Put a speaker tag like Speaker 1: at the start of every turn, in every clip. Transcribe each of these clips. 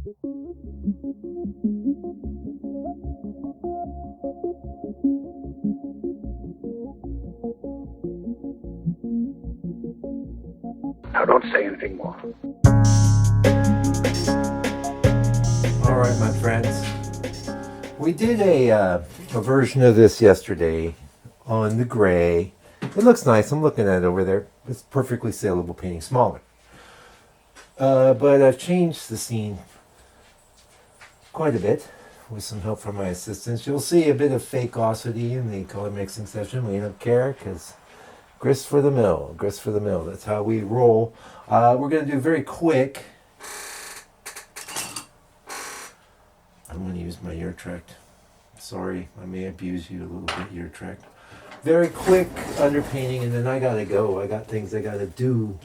Speaker 1: Now don't say anything more.
Speaker 2: All right, my friends. We did a version of this yesterday on the gray. It looks nice. I'm looking at it over there. It's perfectly saleable painting, smaller. But I've changed the scene quite a bit with some help from my assistants. You'll see a bit of fakeosity in the color mixing session. We don't care because grist for the mill, grist for the mill. That's how we roll. We're going to do very quick. I'm going to use my ear track. Sorry, I may abuse you a little bit, ear track. Very quick underpainting, and then I gotta go. I got things I gotta do.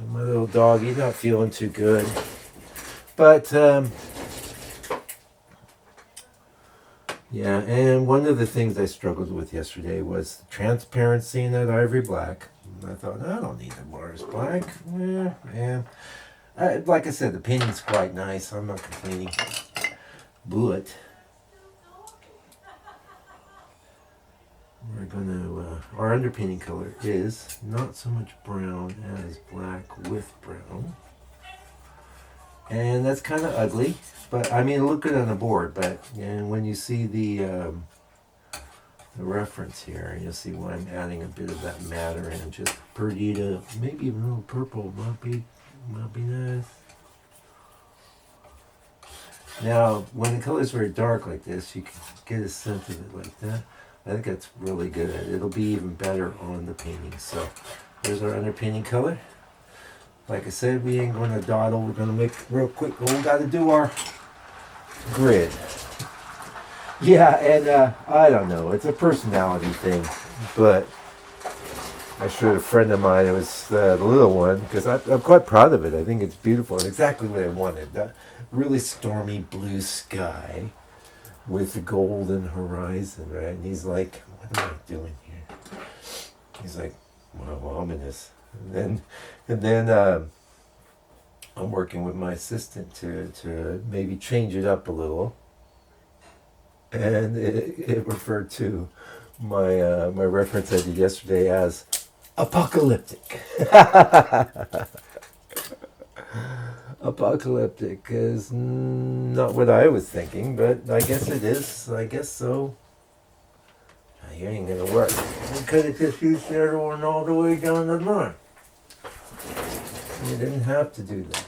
Speaker 2: My little dog, he's not feeling too good. But, yeah, and one of the things I struggled with yesterday was the transparency in that Ivory Black. And I thought, I don't need the Mars Black. Yeah. Like I said, the painting's quite nice. I'm not complaining. But we're gonna, our underpainting color is not so much brown as black with brown. And that's kind of ugly, but I mean, look good on the board, but and when you see the reference here, you'll see why I'm adding a bit of that matter and just Perdita, maybe even a little purple, might be nice. Now, when the color is very dark like this, you can get a sense of it like that. I think that's really good. It'll be even better on the painting. So, here's our underpainting color. Like I said, we ain't going to dawdle. We're going to make real quick. We got to do our grid. Yeah, and I don't know. It's a personality thing, but I showed a friend of mine. It was the little one because I'm quite proud of it. I think it's beautiful and exactly what I wanted. That really stormy blue sky with the golden horizon, right? And he's like, "What am I doing here?" He's like, "Wow, ominous." And then I'm working with my assistant to maybe change it up a little. And it referred to my reference I did yesterday as apocalyptic. Apocalyptic is not what I was thinking, but I guess it is. I guess so. You ain't gonna work. We could have just used the other one all the way down the line. You didn't have to do that.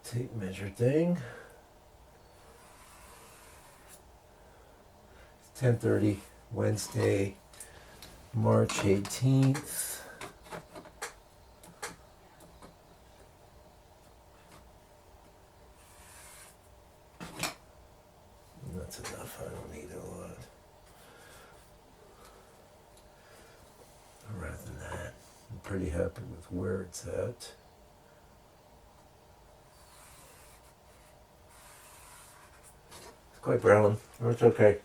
Speaker 2: Tape measure thing. 10:30, Wednesday, March 18th. That's enough. I don't need a lot. Rather than that, I'm pretty happy with where it's at. It's quite brown. It's okay.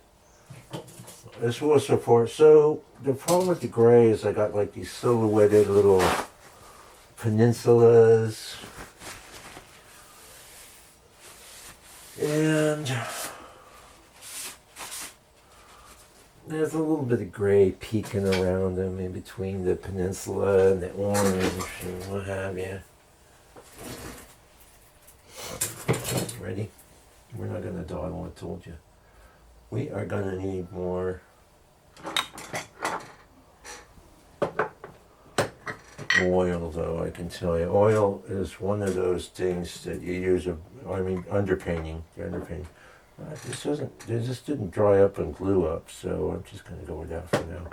Speaker 2: This will support. So the problem with the gray is I got like these silhouetted little peninsulas, and there's a little bit of gray peeking around them in between the peninsula and the orange and what have you. Ready? We're not going to dawdle, I told you. We are going to need more oil, though, I can tell you. Oil is one of those things that you use, underpainting. It just didn't dry up and glue up, so I'm just going to go with that for now.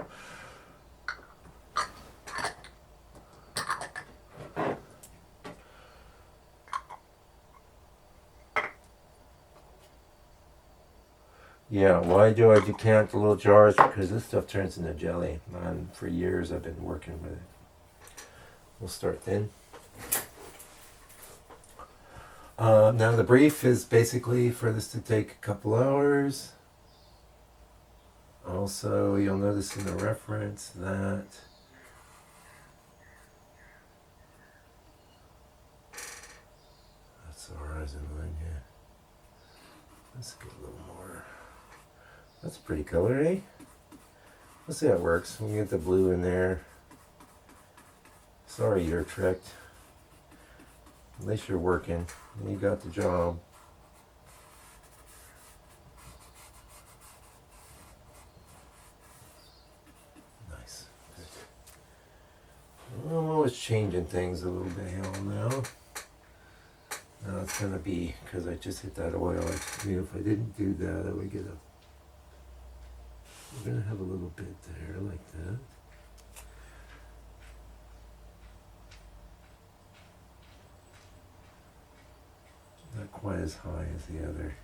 Speaker 2: Yeah, why do I decant the little jars? Because this stuff turns into jelly, and for years I've been working with it. We'll start thin. Now the brief is basically for this to take a couple hours. Also, you'll notice in the reference that Let's get a little more. That's a pretty color, eh? Let's see how it works. We get the blue in there. Sorry you're tricked. At least you're working. You got the job. Nice. Good. I'm always changing things a little bit now. Now it's going to be, because I just hit that oil, I knew if I didn't do that, I would get a, we're going to have a little bit there, like that. Not quite as high as the other.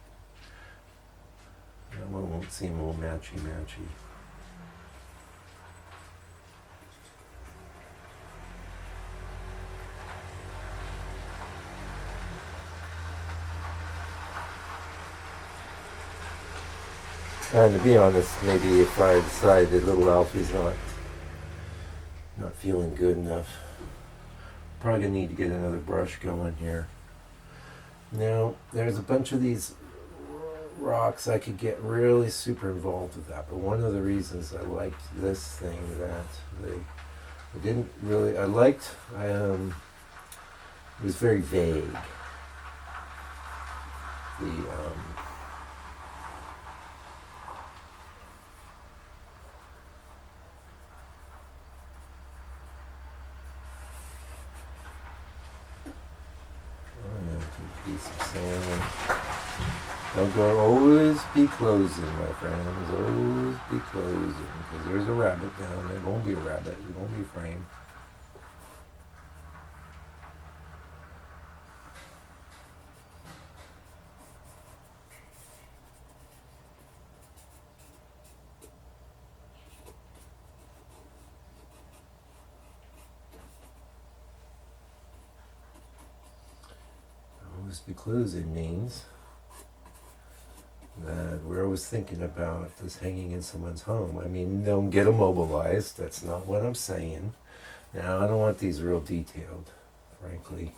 Speaker 2: That one won't seem all matchy-matchy. And to be honest, maybe if I decide that little Alfie's not feeling good enough, probably gonna need to get another brush going here. Now, there's a bunch of these rocks I could get really super involved with that, but one of the reasons I liked this thing that I didn't really, it was very vague. Piece of sand. Don't go, always be closing, my friends. Always be closing. Because there's a rabbit down there. It won't be a rabbit. It won't be a frame. Always be closing means that we're always thinking about this hanging in someone's home. I mean, don't get immobilized. That's not what I'm saying. Now, I don't want these real detailed, frankly.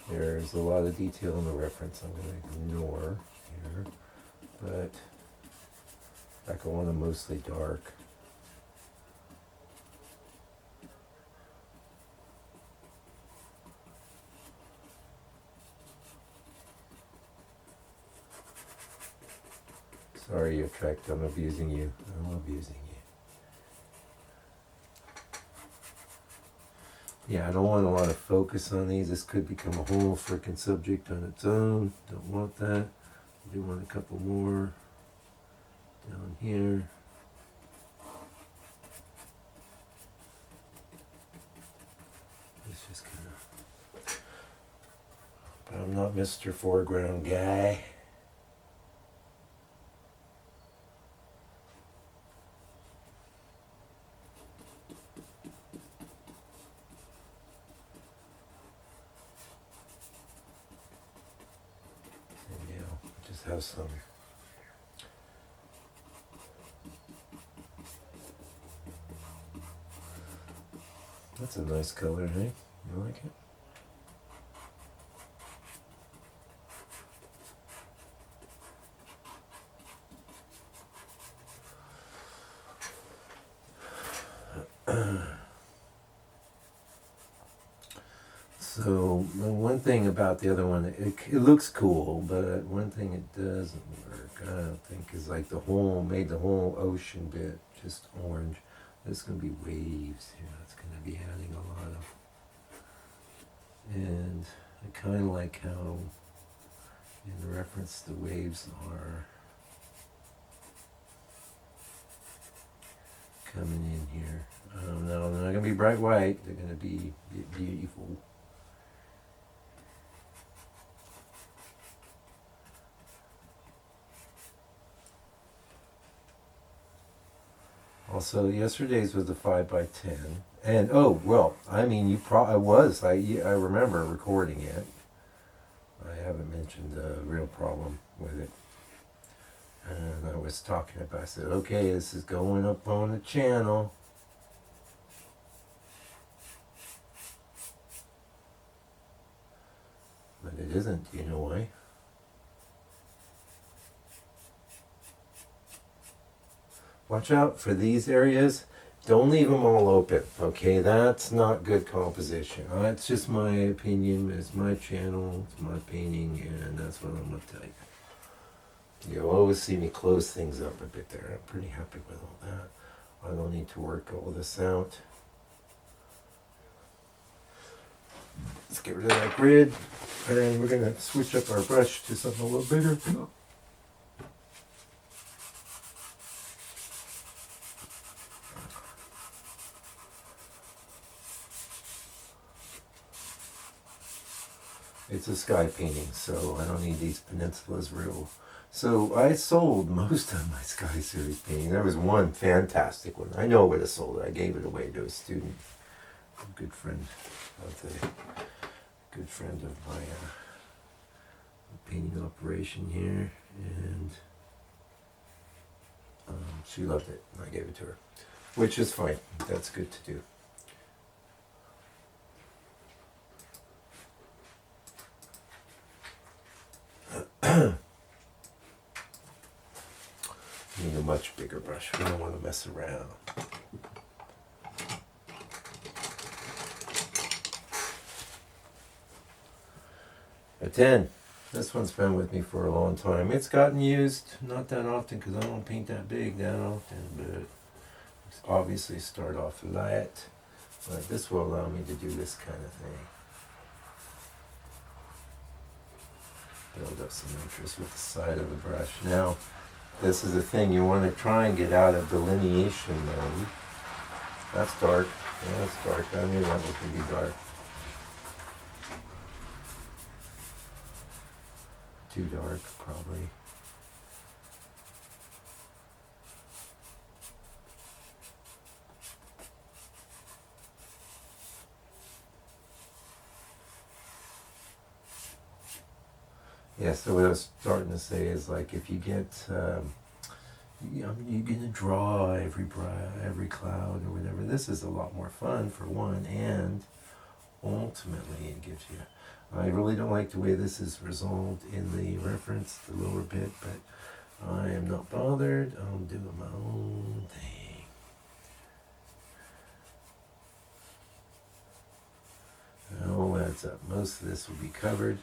Speaker 2: There's a lot of detail in the reference I'm going to ignore here. But, in fact, I want them mostly dark. Sorry you're tricked. I'm abusing you. I'm abusing you. Yeah, I don't want a lot of focus on these. This could become a whole freaking subject on its own. Don't want that. I do want a couple more down here. It's just kind of... But I'm not Mr. Foreground guy. Have some that's a nice color, hey? You like it? So one thing about the other one, it looks cool, but one thing it doesn't work, I don't think, is like made the whole ocean bit just orange. There's going to be waves here. It's going to be adding a lot of, and I kind of like how in reference the waves are coming in here. No, they're not going to be bright white. They're going to be beautiful. Also, yesterday's was a 5x10, and oh well, I mean, I remember recording it. I haven't mentioned the real problem with it, and I was talking about. I said, okay, this is going up on the channel. But it isn't. Do you know why? Watch out for these areas. Don't leave them all open, okay? That's not good composition. That's just my opinion. It's my channel, it's my painting, and that's what I'm going to tell you. You'll always see me close things up a bit there. I'm pretty happy with all that. I don't need to work all this out. Let's get rid of that grid, and we're going to switch up our brush to something a little bigger. It's a sky painting, so I don't need these peninsulas real. So I sold most of my Sky Series painting. There was one fantastic one. I know I would have sold it. I gave it away to a student, a good friend of my painting operation here, and she loved it. I gave it to her, which is fine. That's good to do. Need a much bigger brush. We don't want to mess around. A 10. This one's been with me for a long time. It's gotten used, not that often because I don't paint that big that often, but obviously start off light. But this will allow me to do this kind of thing. Build up some interest with the side of the brush. Now, this is the thing, you want to try and get out of delineation mode. That's dark. Yeah, that's dark. I knew that was going to be dark. Too dark, probably. Yeah, so what I was starting to say is like if you get, you're gonna draw every cloud or whatever. This is a lot more fun for one, and ultimately it gives you. I really don't like the way this is resolved in the reference, the lower bit, but I am not bothered. I'm doing my own thing. It all adds up. Most of this will be covered.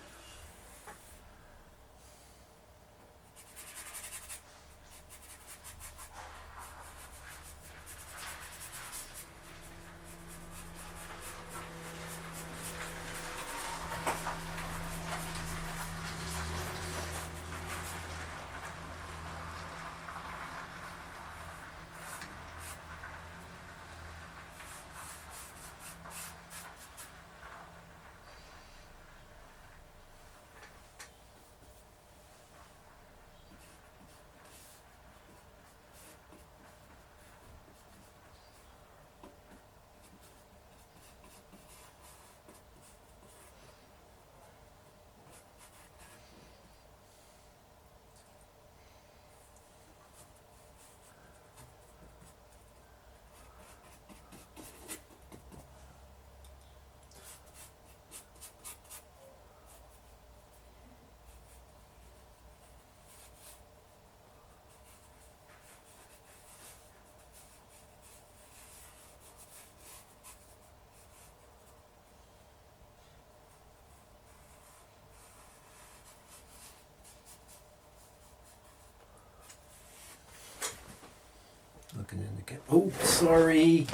Speaker 2: Looking in the camera. Oh, sorry.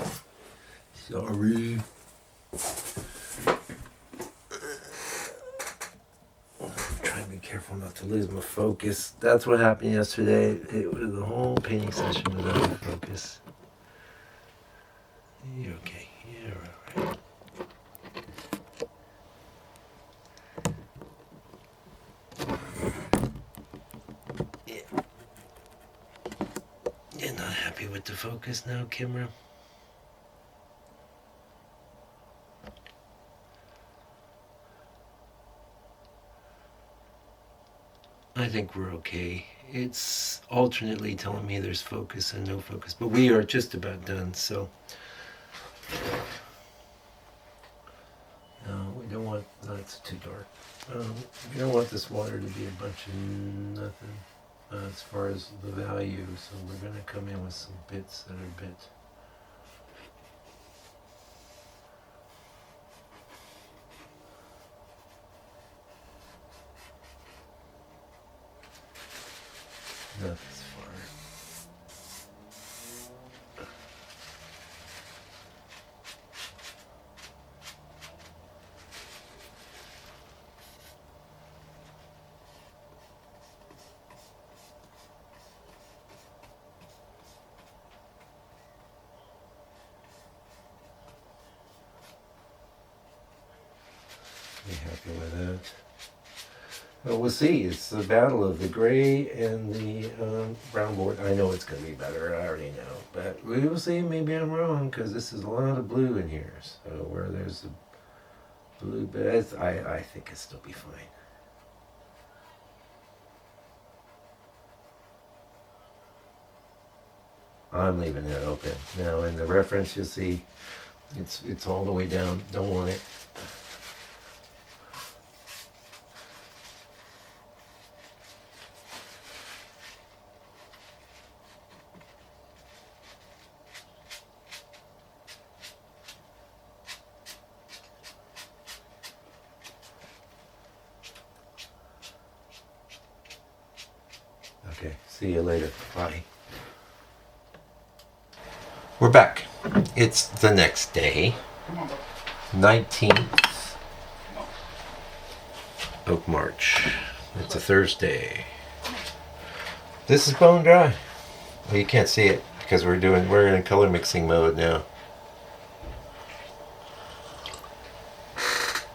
Speaker 2: Sorry. I'm trying to be careful not to lose my focus. That's what happened yesterday. It was the whole painting session without my focus. You're okay. You're alright. You're not happy with the focus now, camera? I think we're okay. It's alternately telling me there's focus and no focus, but we are just about done, so. No, we don't want, no, it's too dark. We don't want this water to be a bunch of nothing. as far as the value, so we're going to come in with some bits that are a bit not as far. Be happy with that. Well, we'll see. It's the battle of the gray and the brown board. I know it's going to be better. I already know. But we will see. Maybe I'm wrong because this is a lot of blue in here. So where there's the blue bits, I think it'll still be fine. I'm leaving that open. Now in the reference you'll see it's all the way down. Don't want it. Okay, see you later. Bye. We're back. It's the next day, 19th of March. It's a Thursday. This is bone dry. Well, you can't see it because we're in color mixing mode now.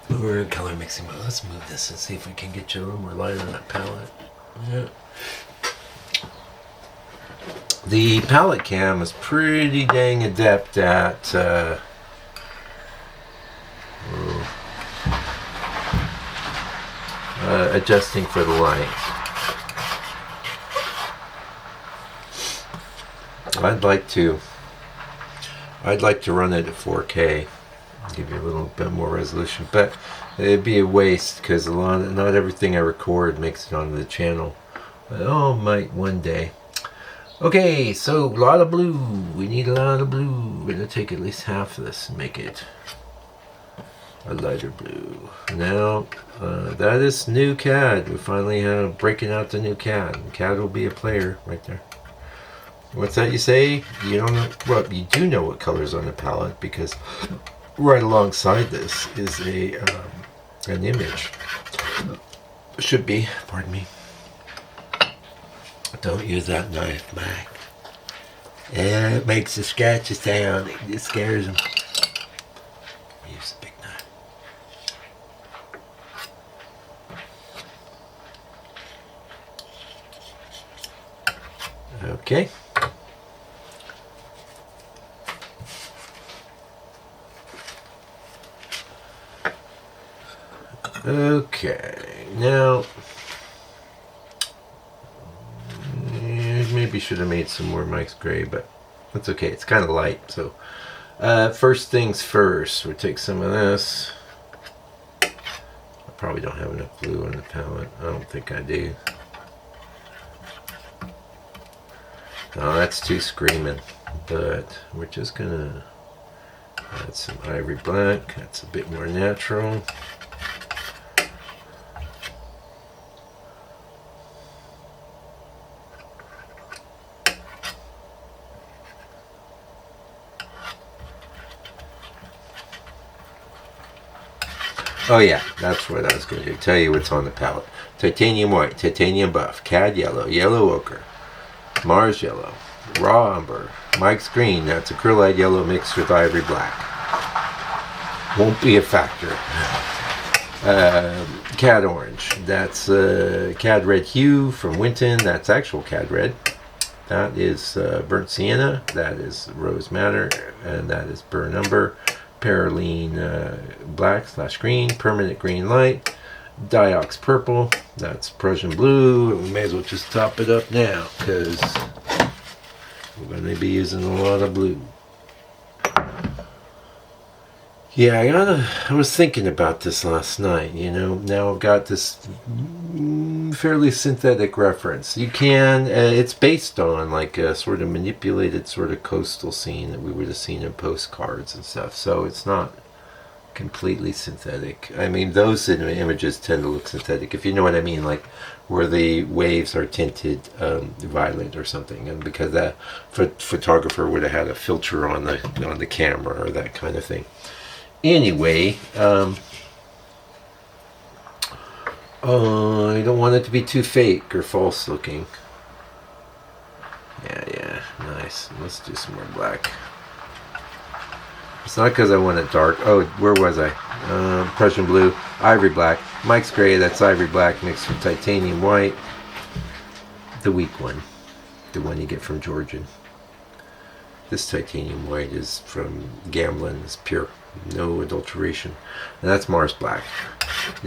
Speaker 2: We're in color mixing mode. Let's move this and see if we can get you a little more light on that palette. Yeah. The palette cam is pretty dang adept at adjusting for the light. I'd like to run it at 4K, give you a little bit more resolution, but it'd be a waste because not everything I record makes it onto the channel. But might one day. Okay, so a lot of blue. We need a lot of blue. We're going to take at least half of this and make it a lighter blue. Now, that is new CAD. We finally have breaking out the new CAD. CAD will be a player right there. What's that you say? You don't know? Well, you do know what color's on the palette because right alongside this is an image. Should be, pardon me. Don't use that knife, Mac. Yeah, it makes a scratchy sound. It scares them. Use the big knife. Okay. Okay, now maybe should have made some more Mike's gray, but that's okay. It's kind of light. So first things first, we'll take some of this. I probably don't have enough blue on the palette. I don't think I do. No, that's too screaming. But we're just gonna add some Ivory Black. That's a bit more natural. Oh yeah, that's what I was going to do. Tell you what's on the palette. Titanium white, titanium buff, CAD yellow, yellow ochre, Mars yellow, raw umber, Mike's green. That's acrylite yellow mixed with ivory black. Won't be a factor. CAD orange. That's CAD red hue from Winton. That's actual CAD red. That is burnt sienna. That is rose madder, and that is burn umber. Perylene black / green, permanent green light, Diox purple, that's Prussian blue. We may as well just top it up now because we're going to be using a lot of blue. Yeah, I was thinking about this last night, now I've got this fairly synthetic reference. You can, it's based on like a sort of manipulated sort of coastal scene that we would have seen in postcards and stuff. So it's not completely synthetic. I mean, those images tend to look synthetic, if you know what I mean, like where the waves are tinted violet or something, and because that photographer would have had a filter on the camera or that kind of thing. Anyway, I don't want it to be too fake or false looking. Yeah, nice. Let's do some more black. It's not because I want it dark. Oh, where was I? Prussian blue, ivory black, Mike's gray. That's ivory black mixed with titanium white. The weak one, the one you get from Georgian. This titanium white is from Gamblin. It's pure, no adulteration. And that's Mars black.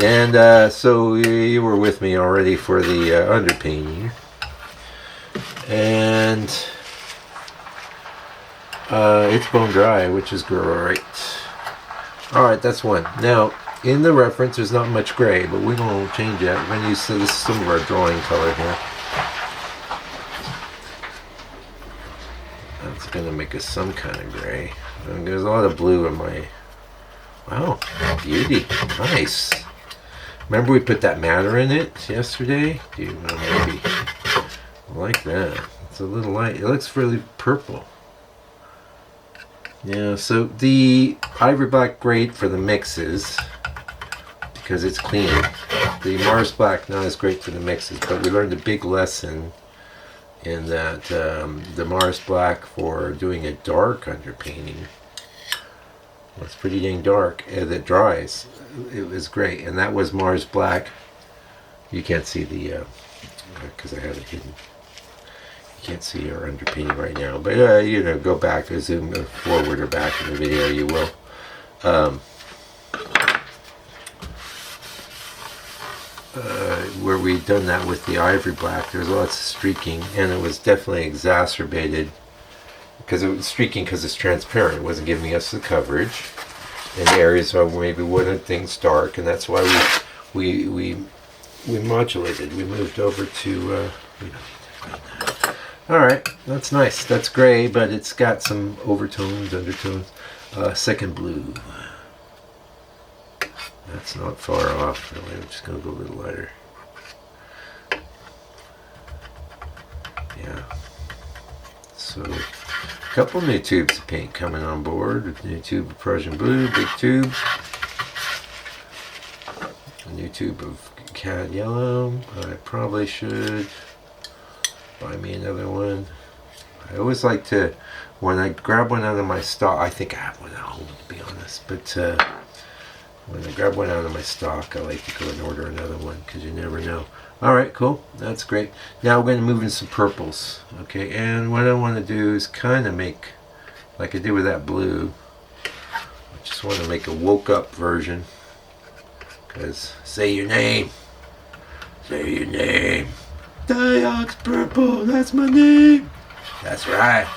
Speaker 2: And so you were with me already for the underpainting. And it's bone dry, which is great. Alright, that's one. Now, in the reference, there's not much gray, but we won't change that. We're going to use this is some of our drawing color here. That's going to make us some kind of gray. And there's a lot of blue in my... Wow, beauty. Nice. Remember we put that matter in it yesterday? Dude, maybe. I like that. It's a little light. It looks really purple. Yeah, so the ivory black great for the mixes because it's clean. The Mars black not as great for the mixes, but we learned a big lesson in that the Mars black for doing a dark underpainting, well, it's pretty dang dark, that dries. It was great, and that was Mars black. You can't see the because I have it hidden. Can't see our underpainting right now, but you know, go back or zoom forward or back in the video, you will. Where we've done that with the ivory black, there's lots of streaking, and it was definitely exacerbated because it was streaking because it's transparent. It wasn't giving us the coverage in areas where maybe wanted things dark, and that's why we modulated. We moved over to. Alright, that's nice. That's gray, but it's got some overtones, undertones. Second blue. That's not far off, really. I'm just going to go a little lighter. Yeah. So, a couple new tubes of paint coming on board. A new tube of Prussian blue, big tube. A new tube of cat yellow. I probably should buy me another one. I always like to, when I grab one out of my stock, I think I have one at home to be honest, but when I grab one out of my stock, I like to go and order another one because you never know. Alright, cool. That's great. Now we're going to move in some purples. Okay, and what I want to do is kind of make, like I did with that blue, I just want to make a woke up version. Because, say your name. Say your name. Diox Purple, that's my name. That's right.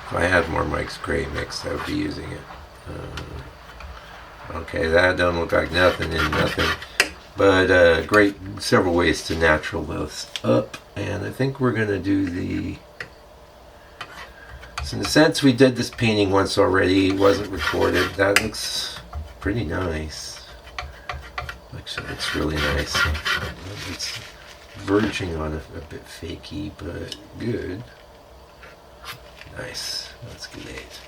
Speaker 2: If I had more Mike's Gray mix, I would be using it. Okay, that don't look like nothing and nothing. But great, several ways to natural this up. And I think we're going to do the... So in a sense, we did this painting once already. It wasn't recorded. That looks pretty nice. Actually, it's really nice. It's verging on a bit fakey, but good. Nice. That's great.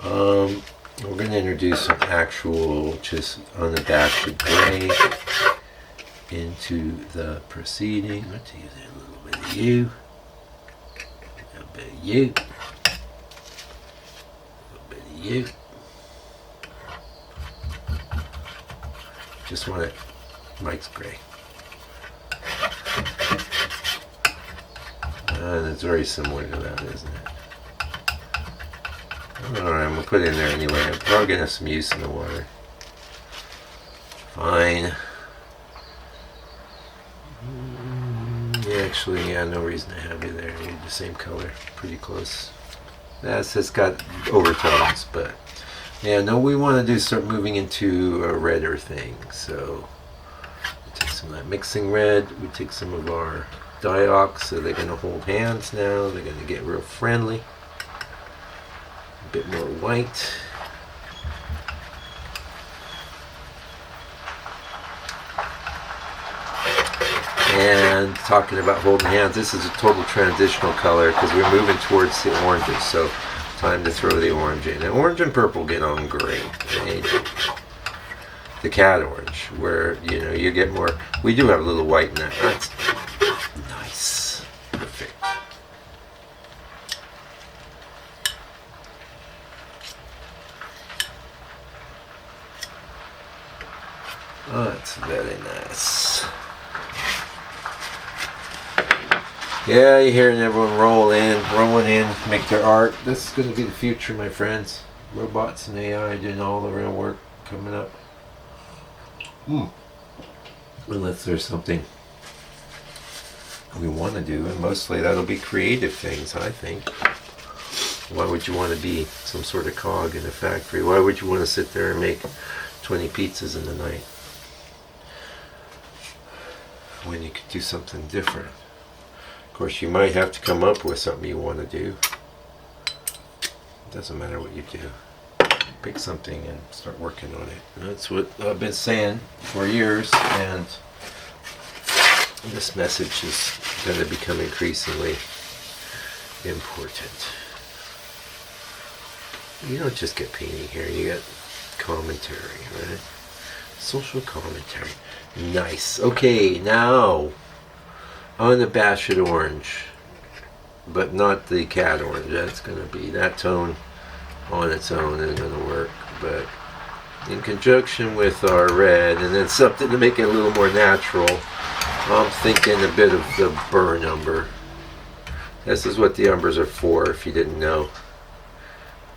Speaker 2: We're going to introduce some actual, just unabashed gray into the proceeding. Let's use a little bit of you. A little bit of you. You just want it Mike's gray, and it's very similar to that, isn't it? Alright, I'm gonna put it in there anyway. I'm probably gonna have some use in the water. Fine. Actually, yeah, no reason to have you there. You're the same color, pretty close. It's got overtones, but yeah, no, we want to start moving into a redder thing. So we take some of that mixing red. We take some of our diox, so they're going to hold hands now. They're going to get real friendly. A bit more white. And talking about holding hands, this is a total transitional color because we're moving towards the oranges. So time to throw the orange in. And orange and purple get on great. The cat orange, where you get more. We do have a little white in that. That's nice. Perfect. Oh, that's very nice. Yeah, you're hearing everyone rolling in, make their art. This is going to be the future, my friends. Robots and AI doing all the real work coming up. Unless there's something we want to do, and mostly that'll be creative things, I think. Why would you want to be some sort of cog in a factory? Why would you want to sit there and make 20 pizzas in the night when you could do something different? Of course, you might have to come up with something you want to do. It doesn't matter what you do. Pick something and start working on it. And that's what I've been saying for years, and this message is going to become increasingly important. You don't just get painting here, you get commentary, right? Social commentary. Nice. Okay, now unabashed orange, but not the cat orange. That's going to be that tone on its own isn't going to work, but in conjunction with our red and then something to make it a little more natural, I'm thinking a bit of the burn umber. This is what the umbers are for, if you didn't know.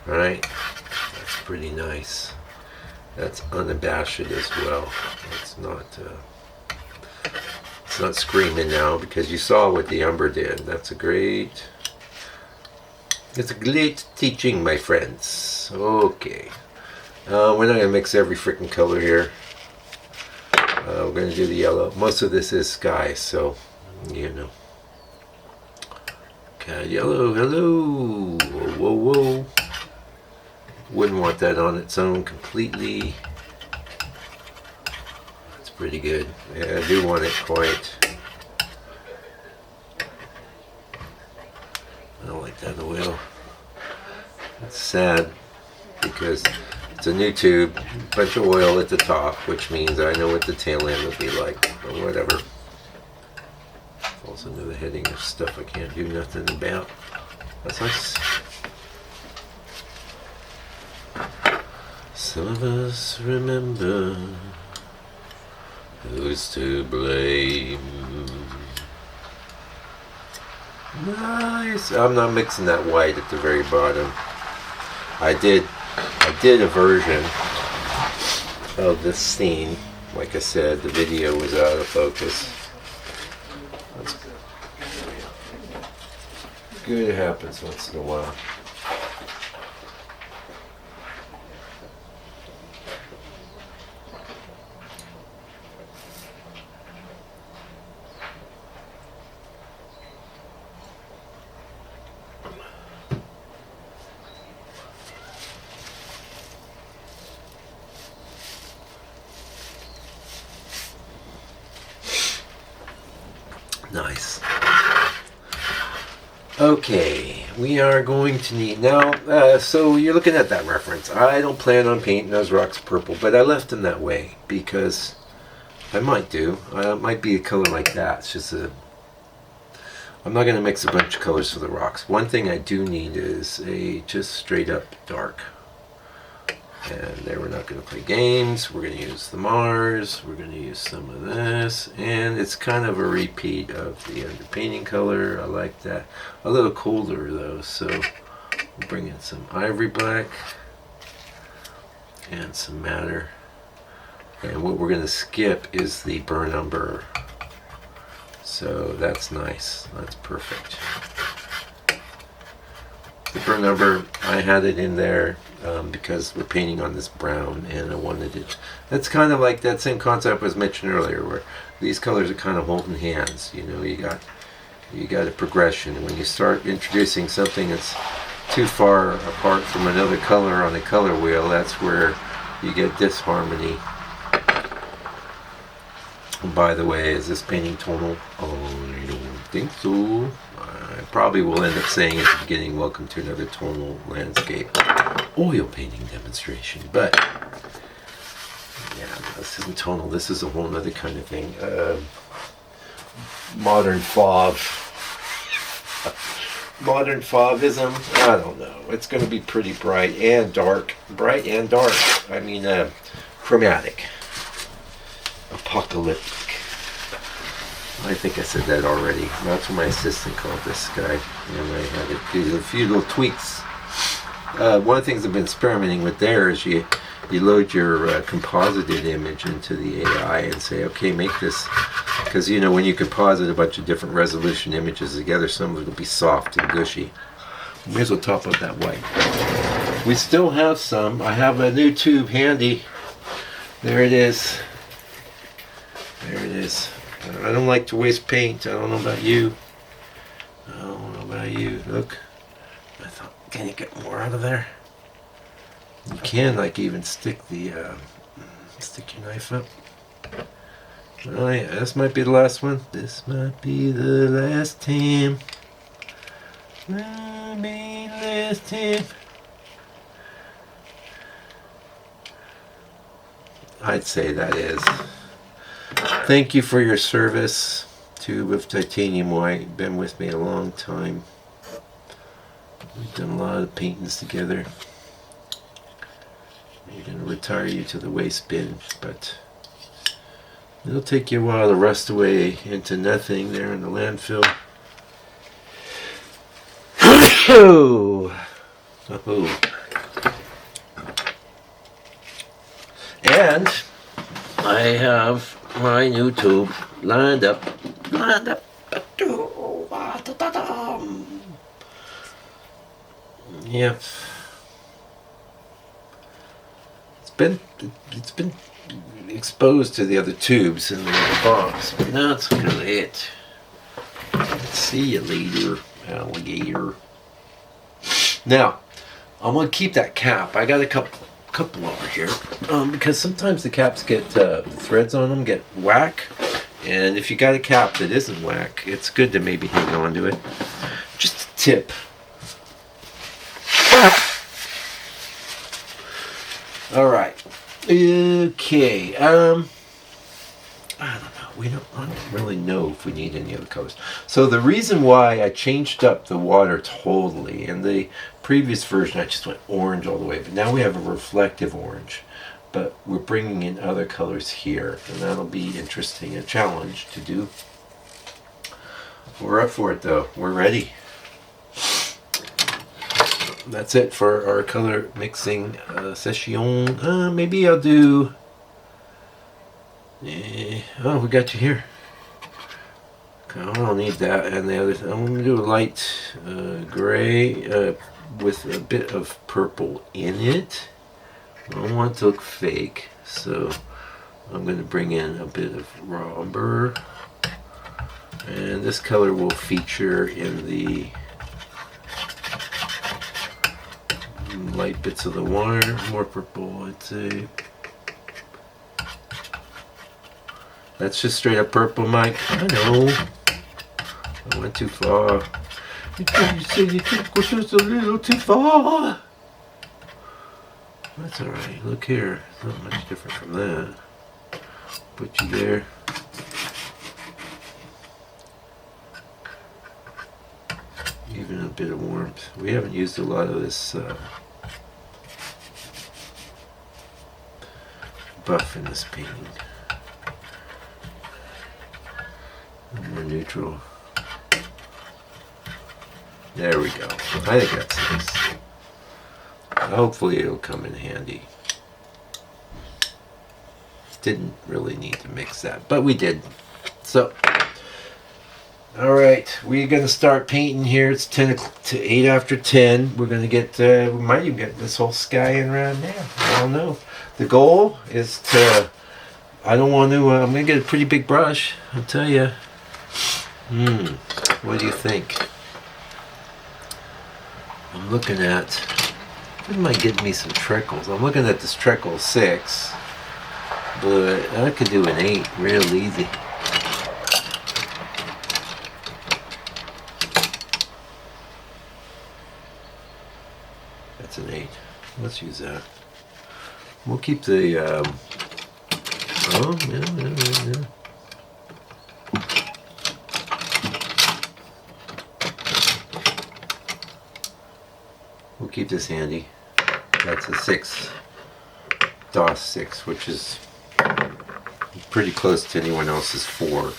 Speaker 2: Right? That's pretty nice. That's unabashed as well. It's not screaming now, because you saw what the umber did. It's a great teaching, my friends. Okay. We're not going to mix every freaking color here. We're going to do the yellow. Most of this is sky, so, Okay, yellow, hello. Whoa, whoa, whoa. Wouldn't want that on its own completely. It's pretty good. Yeah, I do want it quite. I don't like that oil. It's sad because it's a new tube, bunch of oil at the top, which means I know what the tail end will be like, or whatever. Falls under the heading of stuff I can't do nothing about. That's nice. Some of us remember who's to blame. Nice. I'm not mixing that white at the very bottom. I did a version of this scene. Like I said, the video was out of focus. That's good. It happens once in a while. Nice. Okay, we are going to need now. So you're looking at that reference. I don't plan on painting those rocks purple, but I left them that way because I might do. It might be a color like that. It's just I'm not going to mix a bunch of colors for the rocks. One thing I do need is a just straight up dark. And there, we're not going to play games. We're going to use the Mars. We're going to use some of this. And it's kind of a repeat of the underpainting color. I like that. A little colder though. So we'll bring in some Ivory Black and some Matter. And what we're going to skip is the burn umber. So that's nice. That's perfect. The burn umber, I had it in there because we're painting on this brown, and I wanted it. That's kind of like that same concept was mentioned earlier, where these colors are kind of holding hands. You know, you got a progression, and when you start introducing something that's too far apart from another color on a color wheel, that's where you get disharmony. And by the way, is this painting tonal? Oh, I don't think so. I probably will end up saying at the beginning, welcome to another tonal landscape oil painting demonstration. But yeah, this isn't tonal. This is a whole other kind of thing. Modern fauve. Modern fauvism. I don't know. It's going to be pretty bright and dark. Bright and dark. I mean, chromatic. Apocalyptic. I think I said that already. That's what my assistant called this guy. And I had to do a few little tweaks. One of the things I've been experimenting with there is you load your composited image into the AI and say, okay, make this, because you know when you composite a bunch of different resolution images together, some of it will be soft and gushy. May as well top up that white. We still have some. I have a new tube handy. There it is. There it is. I don't like to waste paint. I don't know about you. I don't know about you. Look. I thought, can you get more out of there? You can, like, even stick the stick your knife up. Oh yeah, this might be the last one. This might be the last time. Might be the last time. I'd say that is. Thank you for your service, Tube of Titanium White. Been with me a long time. We've done a lot of paintings together. You're going to retire you to the waste bin, but it'll take you a while to rust away into nothing there in the landfill. And I have my new tube lined up. Yep. It's been exposed to the other tubes in the box, but that's really it. See you later, alligator. Now, I'm gonna keep that cap. I got a couple over here because sometimes the caps get threads on them get whack, and if you got a cap that isn't whack, it's good to maybe hang on to it. Just a tip. All right. Okay. I don't know. I don't really know if we need any other colors. So the reason why I changed up the water totally, in the previous version I just went orange all the way, but now we have a reflective orange. But we're bringing in other colors here, and that'll be interesting, a challenge to do. We're up for it though. We're ready. That's it for our color mixing session. Maybe I'll do. Oh, we got you here. Okay, I don't need that. And the other thing, I'm going to do a light gray with a bit of purple in it. I don't want it to look fake, so I'm going to bring in a bit of raw umber. And this color will feature in the light bits of the water. More purple, I'd say. That's just straight up purple, Mike. I know. I went too far. You said you took just a little too far. That's alright. Look here. Not much different from that. Put you there. Even a bit of warmth. We haven't used a lot of this buff in this painting. More neutral. There we go. I think that's nice. Hopefully it'll come in handy. Didn't really need to mix that, but we did. So All right, we're gonna start painting here. It's 8 after 10. We're gonna get. We might even get this whole sky in around there. I don't know. The goal is to. I don't want to. I'm gonna get a pretty big brush. I'll tell you. What do you think? I'm looking at. It might give me some trickles. I'm looking at this trickle 6, but I could do an 8 real easy. That's an 8. Let's use that. We'll keep the. Oh yeah. We'll keep this handy. That's a 6. DOS 6, which is pretty close to anyone else's 4.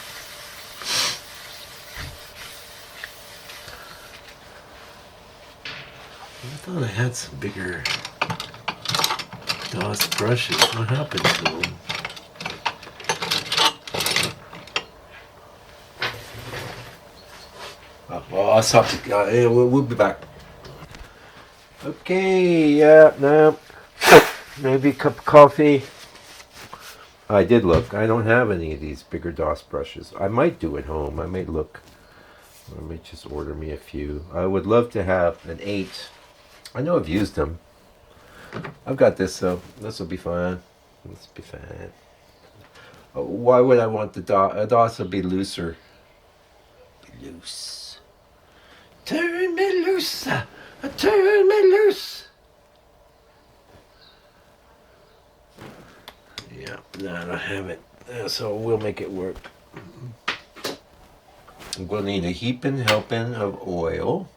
Speaker 2: I thought I had some bigger DOS brushes. What happened to them? Oh, well, I'll stop. We'll be back. Okay, yeah, no. Maybe a cup of coffee. I did look. I don't have any of these bigger DOS brushes. I might do at home. I might look. I might just order me a few. I would love to have an 8. I know I've used them. I've got this, so this will be fine. This will be fine. Oh, why would I want the DOS? A DOS will be looser. Loose. Turn me loose. Turn me loose. Yeah, no, I don't have it. So we'll make it work. We'll need a heaping helping of oil.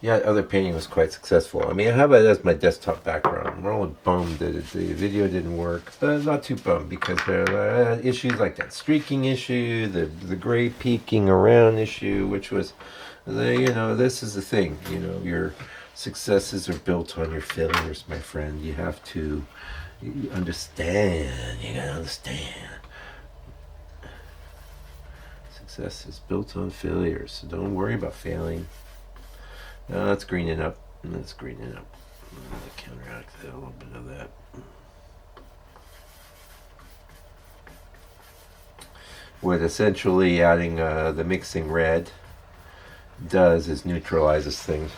Speaker 2: Yeah, other painting was quite successful. I mean, I have it as my desktop background. I'm really bummed that the video didn't work, but not too bummed because there are issues like that streaking issue, the gray peeking around issue, which was, this is the thing. Your successes are built on your failures, my friend. You have to understand. You gotta understand. Success is built on failures, so don't worry about failing. No, that's greening up. That's greening up. I'm going to counteract that, a little bit of that. What essentially adding the mixing red does is neutralizes things.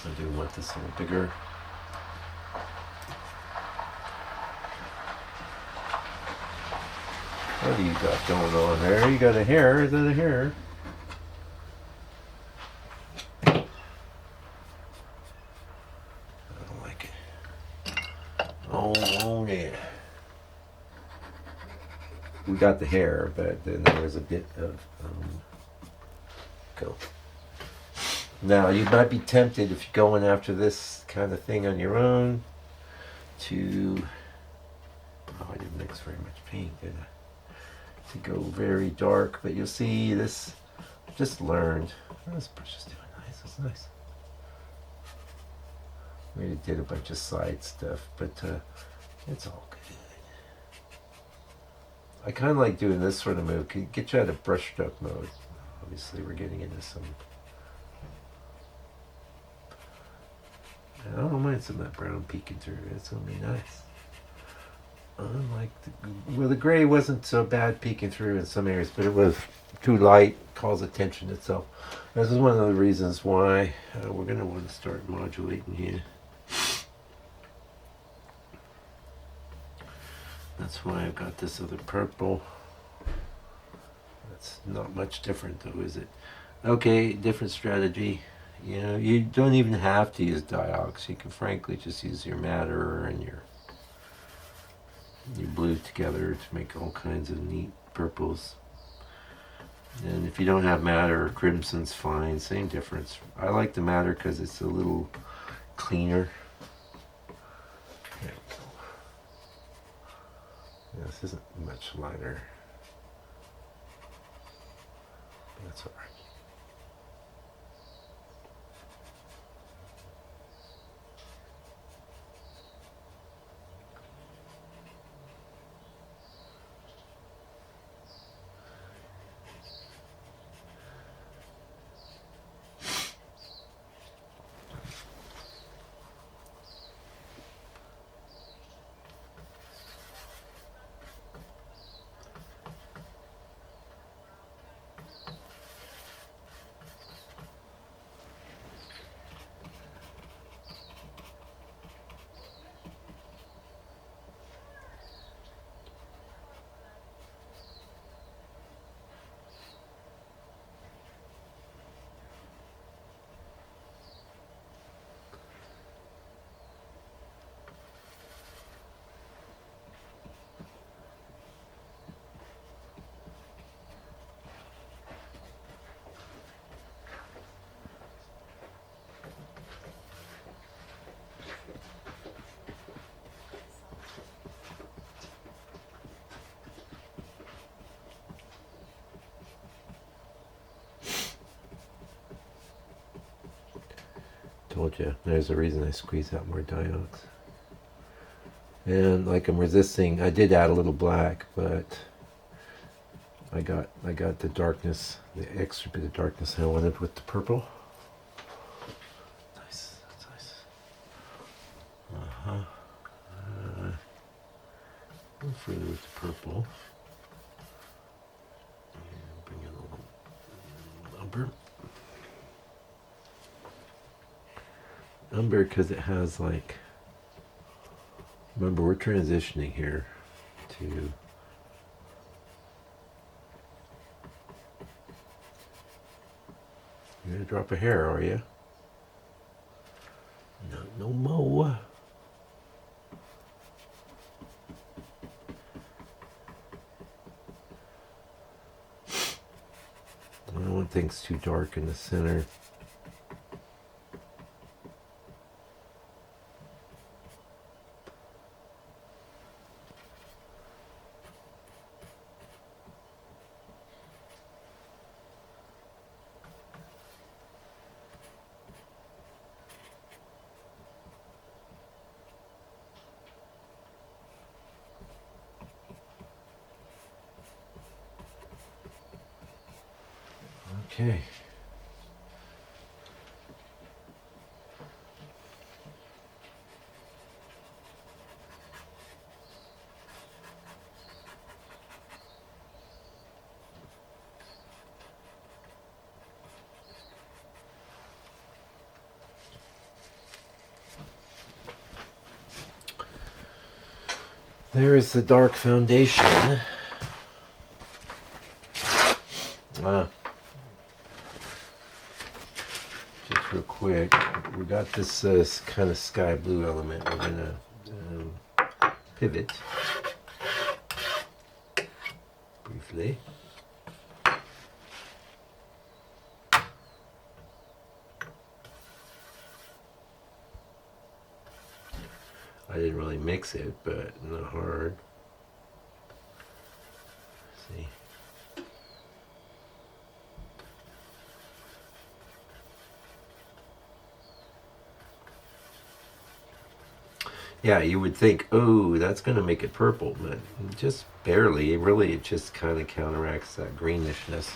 Speaker 2: I do want this a little bigger. What do you got going on there? You got a hair? Is that a hair? Oh yeah. We got the hair, but then there was a bit of go. Now you might be tempted if you're going after this kind of thing on your own to. Oh, I didn't mix very much paint, did I? To go very dark, but you'll see this. I just learned. Oh, this brush is doing nice. It's nice. We did a bunch of side stuff, but it's all good. I kind of like doing this sort of move. Can get you out of brush stroke mode. Obviously, we're getting into some. I don't mind some of that brown peeking through. It's gonna be nice. Unlike the gray wasn't so bad peeking through in some areas, but it was too light, calls attention to itself. This is one of the reasons why we're gonna want to start modulating here. That's why I've got this other purple. That's not much different though, is it? Okay, different strategy. You don't even have to use diox. You can frankly just use your madder and your blue together to make all kinds of neat purples. And if you don't have madder, crimson's fine, same difference. I like the madder because it's a little cleaner. There we go. Yeah, this isn't much lighter. That's alright. told you, there's a reason I squeeze out more diox. And like I'm resisting, I did add a little black, but I got the darkness, the extra bit of darkness I wanted with the purple. Nice, that's nice. Go further with the purple. And bring in a little umber. Umber because it has like, remember we're transitioning here to you're gonna drop a hair, are you? No more. I don't want things too dark in the center. Okay. There is the dark foundation. Just real quick, we got this kind of sky blue element. We're gonna pivot briefly. I didn't really mix it, but not hard. Let's see. Yeah, you would think, oh, that's going to make it purple, but just barely. Really, it just kind of counteracts that greendishness.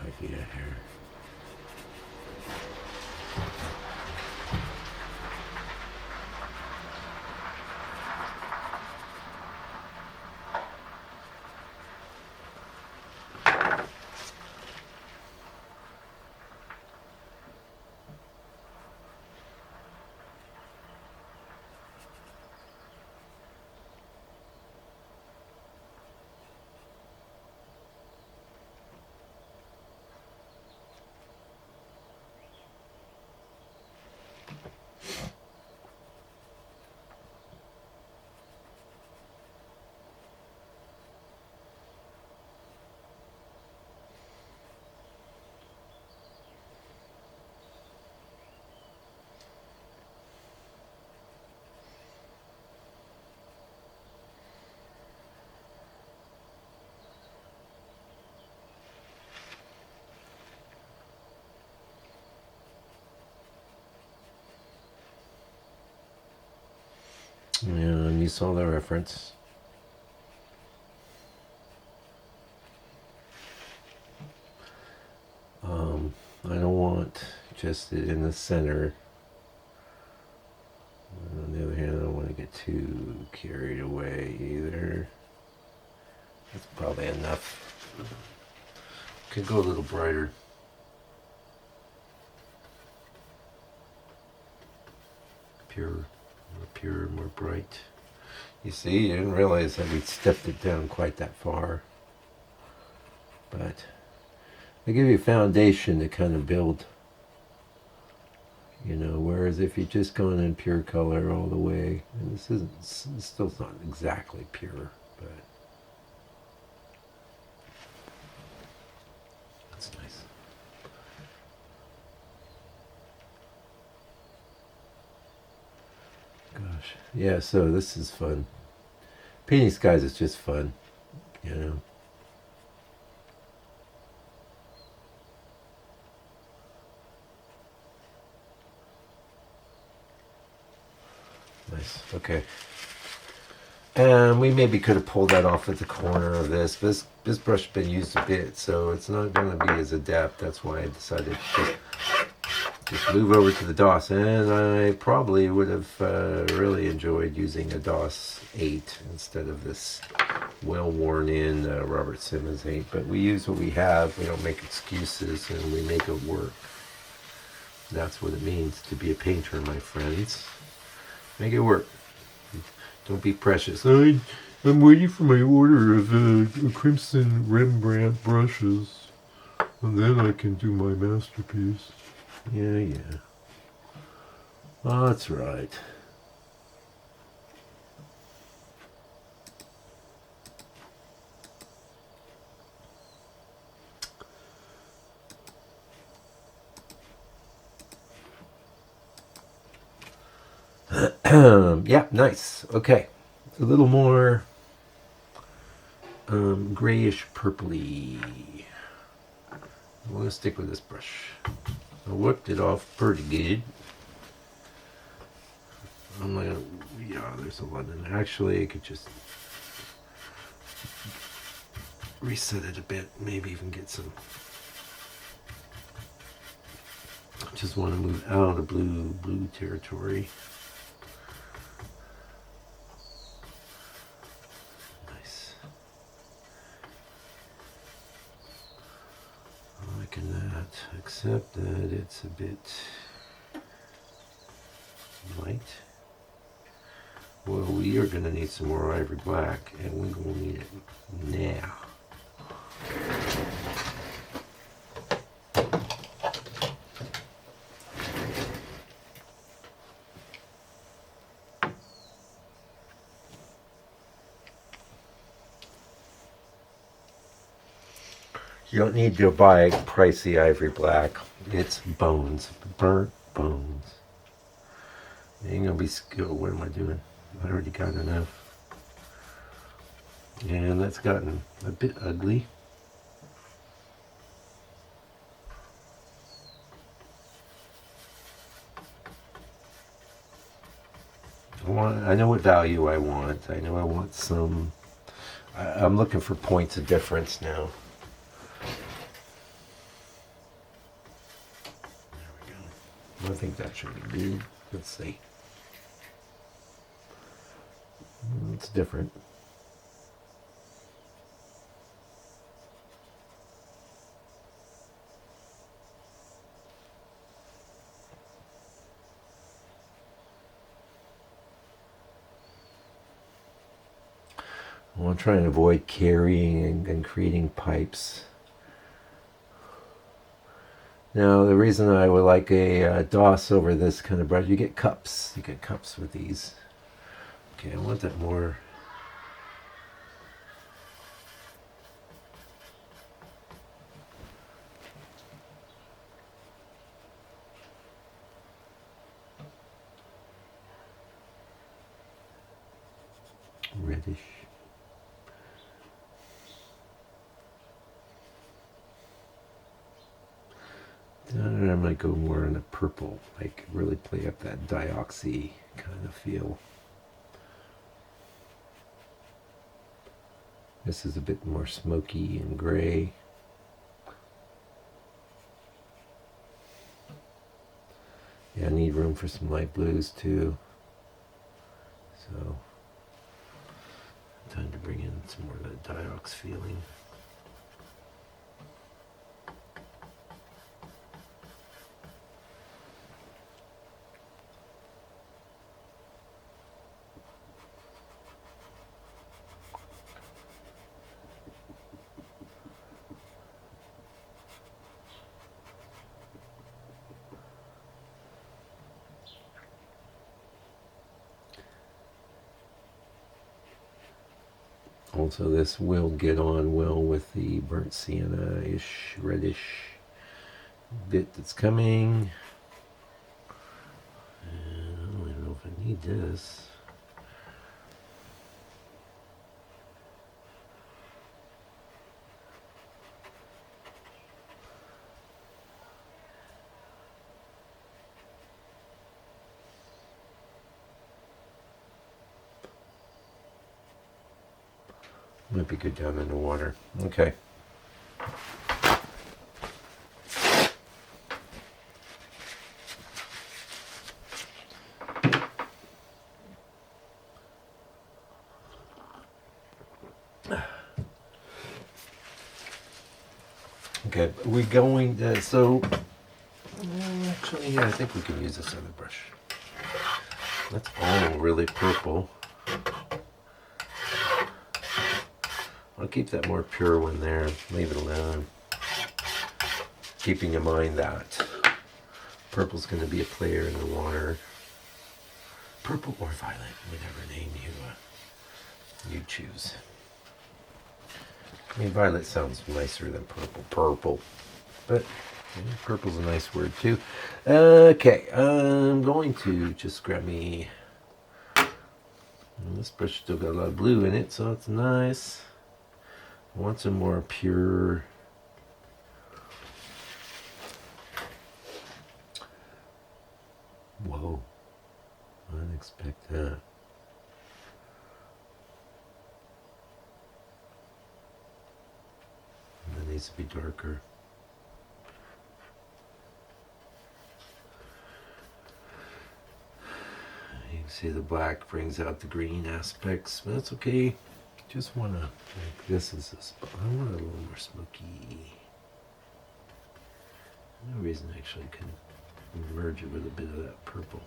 Speaker 2: Idea here. And you saw the reference. I don't want just it in the center. And on the other hand, I don't want to get too carried away either. That's probably enough. Could go a little brighter. Pure, more bright. You see, you didn't realize that we'd stepped it down quite that far. But they give you a foundation to kind of build. You know, whereas if you're just going in pure color all the way, and this isn't, still not exactly pure, but that's nice. Gosh, yeah, so this is fun. Painting skies is just fun, you know. Nice. Okay. And we maybe could have pulled that off at the corner of this. This brush has been used a bit, so it's not going to be as adept. That's why I decided to just move over to the DOS. And I probably would have really enjoyed using a DOS 8 instead of this well-worn-in Robert Simmons 8. But we use what we have. We don't make excuses, and we make it work. That's what it means to be a painter, my friends. Make it work. Don't be precious. I'm waiting for my order of crimson Rembrandt brushes, and then I can do my masterpiece. Yeah. Oh, that's right. Yeah, nice. Okay. A little more grayish purpley. I'm going to stick with this brush. I whipped it off pretty good. I'm going to, yeah, there's a lot in there. Actually, I could just reset it a bit, maybe even get some. Just want to move out of blue territory. Nice. I liking that, except that it's a bit light. Well, we are going to need some more Ivory Black, and we're going to need it now. You don't need to buy pricey Ivory Black. It's bones, burnt bones. It ain't gonna be skilled. What am I doing? I already got enough. And that's gotten a bit ugly. I know what value I want. I know I want some. I'm looking for points of difference now. There we go. I think that should be good. Let's see. It's different. I want to try and avoid carrying and creating pipes. Now, the reason I would like a DOS over this kind of brush, you get cups. You get cups with these. Okay, I want that more. Reddish. I might go more in a purple, like really play up that dioxy kind of feel. This is a bit more smoky and gray. Yeah, I need room for some light blues too. So, time to bring in some more of that diox feeling. Also, this will get on well with the burnt sienna-ish, reddish bit that's coming. And I don't even know if I need this. Might be good down in the water. Okay. Okay, we're going actually, yeah, I think we can use this other brush. That's all really purple. I'll keep that more pure one there, leave it alone. Keeping in mind that purple's going to be a player in the water. Purple or violet, whatever name you choose. I mean, violet sounds nicer than purple. Purple. But purple's a nice word too. Okay, I'm going to just grab me... This brush still got a lot of blue in it, so it's nice. I want some more pure... Whoa. I didn't expect that. That needs to be darker. You can see the black brings out the green aspects, but that's okay. Just want to, like, this is a spot. I want it a little more smoky. No reason actually I can merge it with a bit of that purple.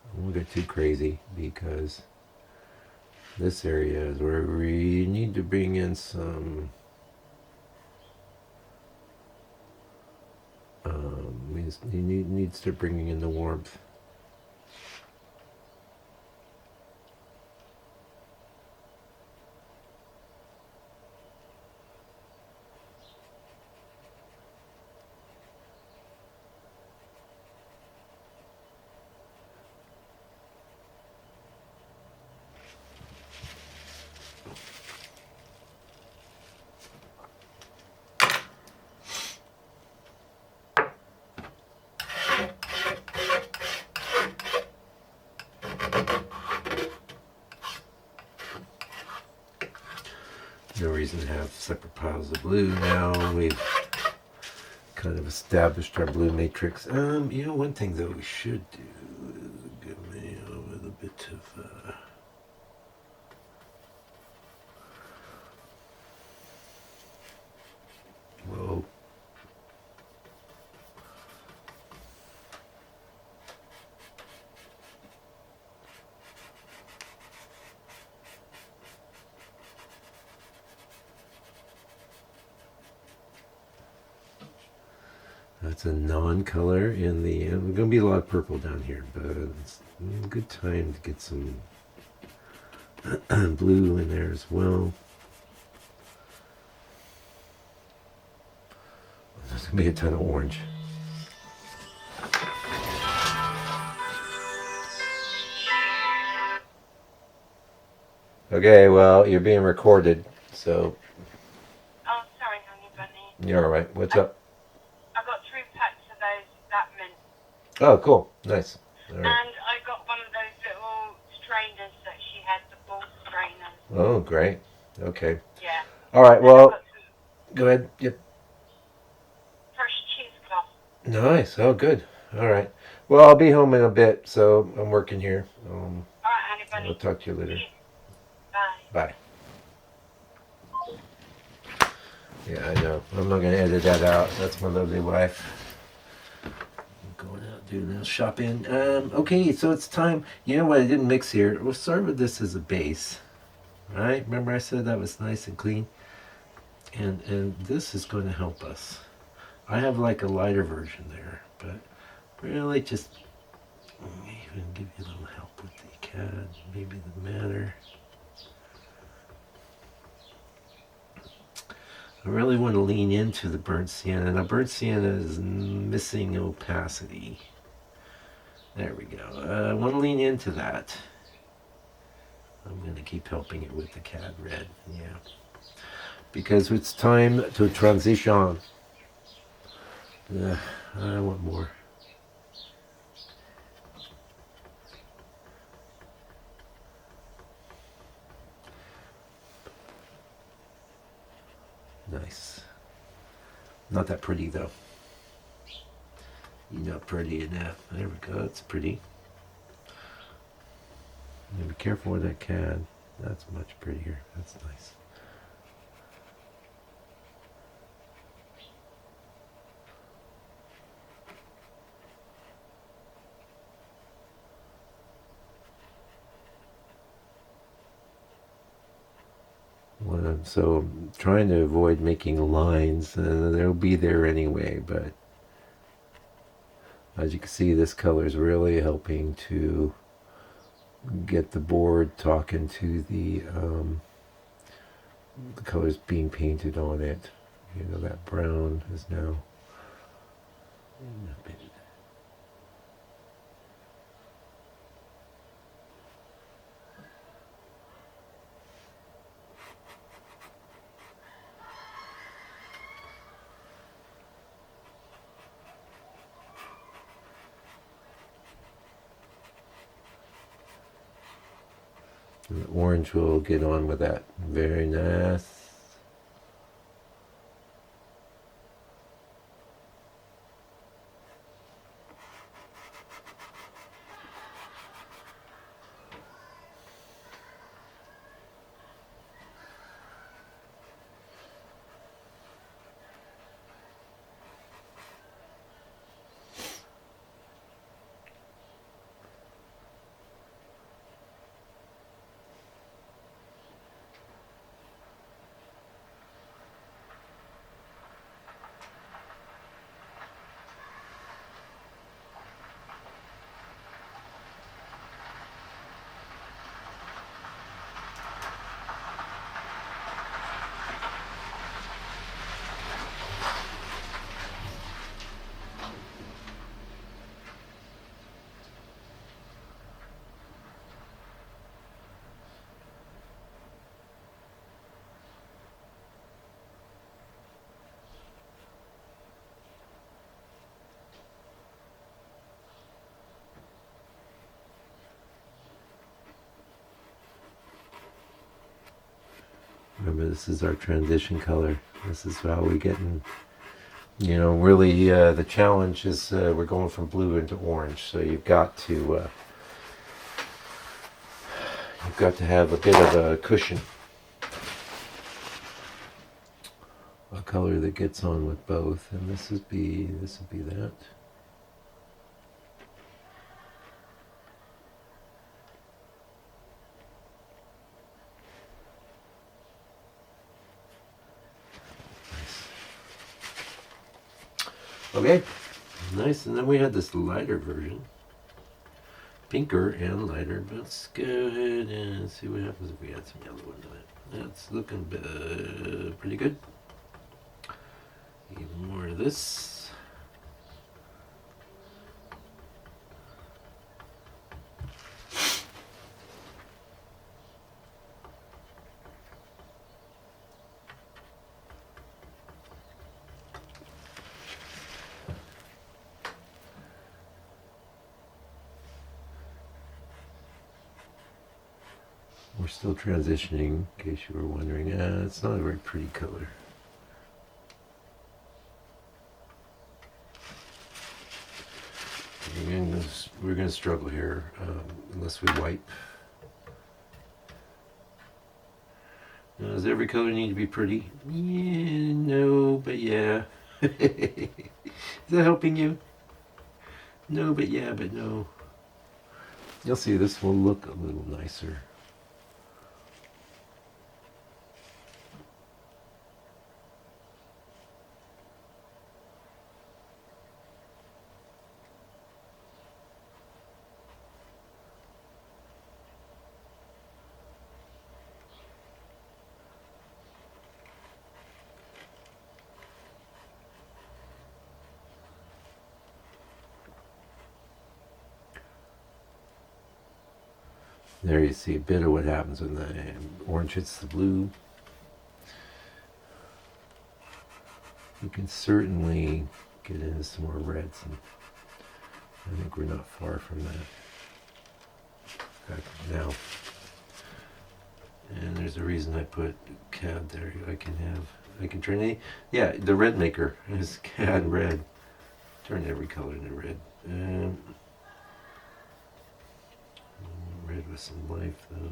Speaker 2: I won't get too crazy because this area is where we need to bring in some you need to start bringing in the warmth. No reason to have separate piles of blue now. We've kind of established our blue matrix. You know, one thing though we should do is give me a little bit of whoa. That's a non-color in the end. There's going to be a lot of purple down here, but it's a good time to get some blue in there as well. There's going to be a ton of orange. Okay, well, you're being recorded, so...
Speaker 1: Oh, sorry, honey bunny.
Speaker 2: You're all right. What's up?
Speaker 1: I got 3 packs of those, that mint.
Speaker 2: Oh, cool. Nice. All right.
Speaker 1: And I got one of those little strainers that she had, the ball strainers.
Speaker 2: Oh, great. Okay.
Speaker 1: Yeah.
Speaker 2: All right, well, go ahead. Yep.
Speaker 1: Fresh cheesecloth.
Speaker 2: Nice. Oh, good. All right. Well, I'll be home in a bit, so I'm working here.
Speaker 1: All right, honey bunny.
Speaker 2: I'll talk to you later.
Speaker 1: Bye.
Speaker 2: Bye. Yeah, I know. I'm not going to edit that out. That's my lovely wife. I'm going out doing a little shopping. Okay, so it's time. You know what I didn't mix here? We'll start with this as a base. Right? Remember I said that was nice and clean? And this is going to help us. I have like a lighter version there, but really just even give you a little help with the CAD, maybe the matter. I really want to lean into the burnt sienna. Now, burnt sienna is missing opacity. There we go. I want to lean into that. I'm going to keep helping it with the cad red. Yeah. Because it's time to transition. I want more. Nice. Not that pretty though. You're not pretty enough. There we go. That's pretty. Yeah, be careful with that cad. That's much prettier. That's nice. So I'm trying to avoid making lines. They'll be there anyway, but as you can see, this color is really helping to get the board talking to the colors being painted on it. You know, that brown is now. The orange will get on with that. Very nice. Remember, this is our transition color. This is how we get in. You know, really, the challenge is we're going from blue into orange. So you've got to have a bit of a cushion, a color that gets on with both. And this would be that. Okay, nice. And then we had this lighter version, pinker and lighter. But let's go ahead and see what happens if we add some yellow into it. That's looking pretty good. Even more of this. We're still transitioning, in case you were wondering. It's not a very pretty color. We're going to struggle here unless we wipe. Now, does every color need to be pretty? Yeah, no, but yeah. Is that helping you? No, but yeah, but no. You'll see this will look a little nicer. There you see a bit of what happens when the orange hits the blue. You can certainly get into some more reds, and I think we're not far from that. In fact, now, and there's a reason I put CAD there. I can turn any, yeah, the red maker is CAD red. Turn every color into red. Red with some life though.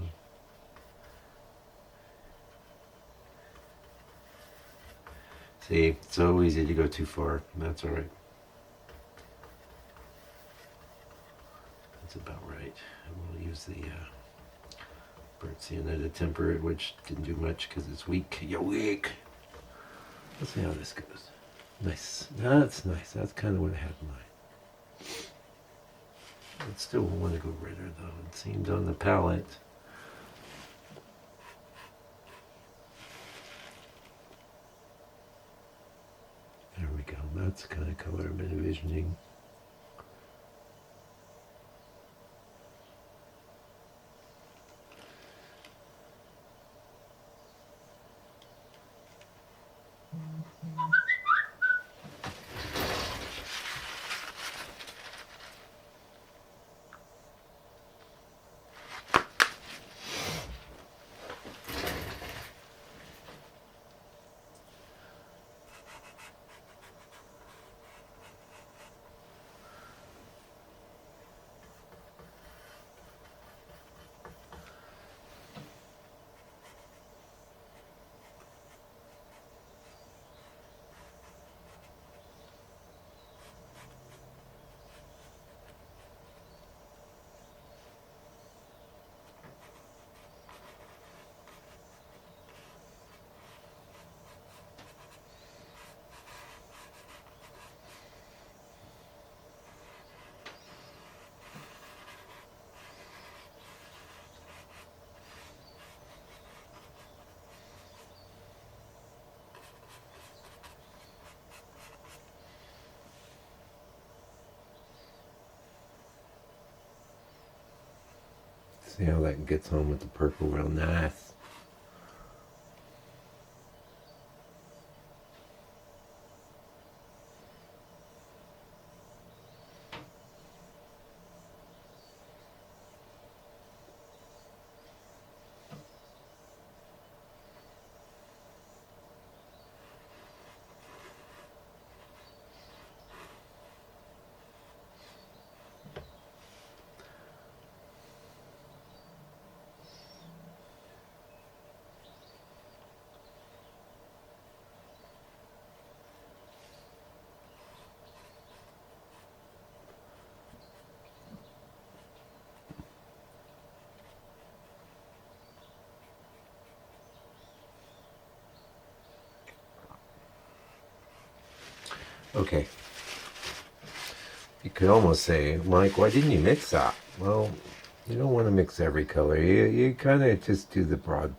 Speaker 2: See, it's so easy to go too far. That's all right. That's about right. We'll use the burnt sienna to temper it, which didn't do much because it's weak. You're weak. Let's see how this goes. Nice. That's nice. That's kind of what I had in mind. I still want to go redder though. It seemed on the palette. There we go. That's the kind of color I've been envisioning. See how that gets on with the purple real nice. Okay. You could almost say, Mike, why didn't you mix that? Well, you don't want to mix every color. You kind of just do the broad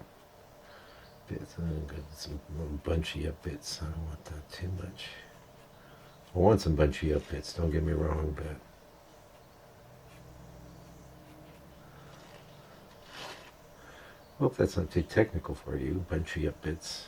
Speaker 2: bits. I've got some bunchy up bits. I don't want that too much. I want some bunchy up bits, don't get me wrong, but hope that's not too technical for you, bunchy up bits.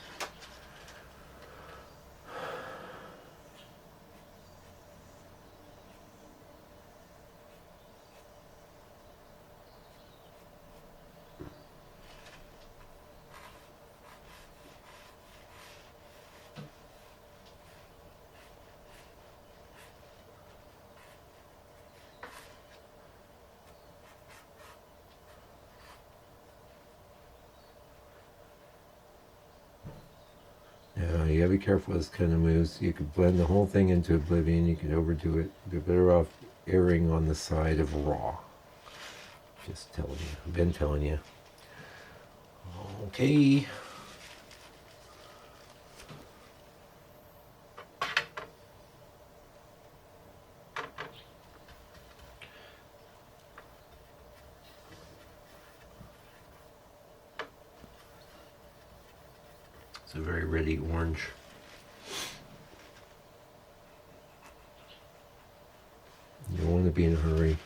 Speaker 2: Yeah, you gotta be careful with this kind of moves. You could blend the whole thing into oblivion, you could overdo it. You're better off erring on the side of raw. Just telling you. I've been telling you. Okay. It's a very ready orange. You don't want to be in a hurry.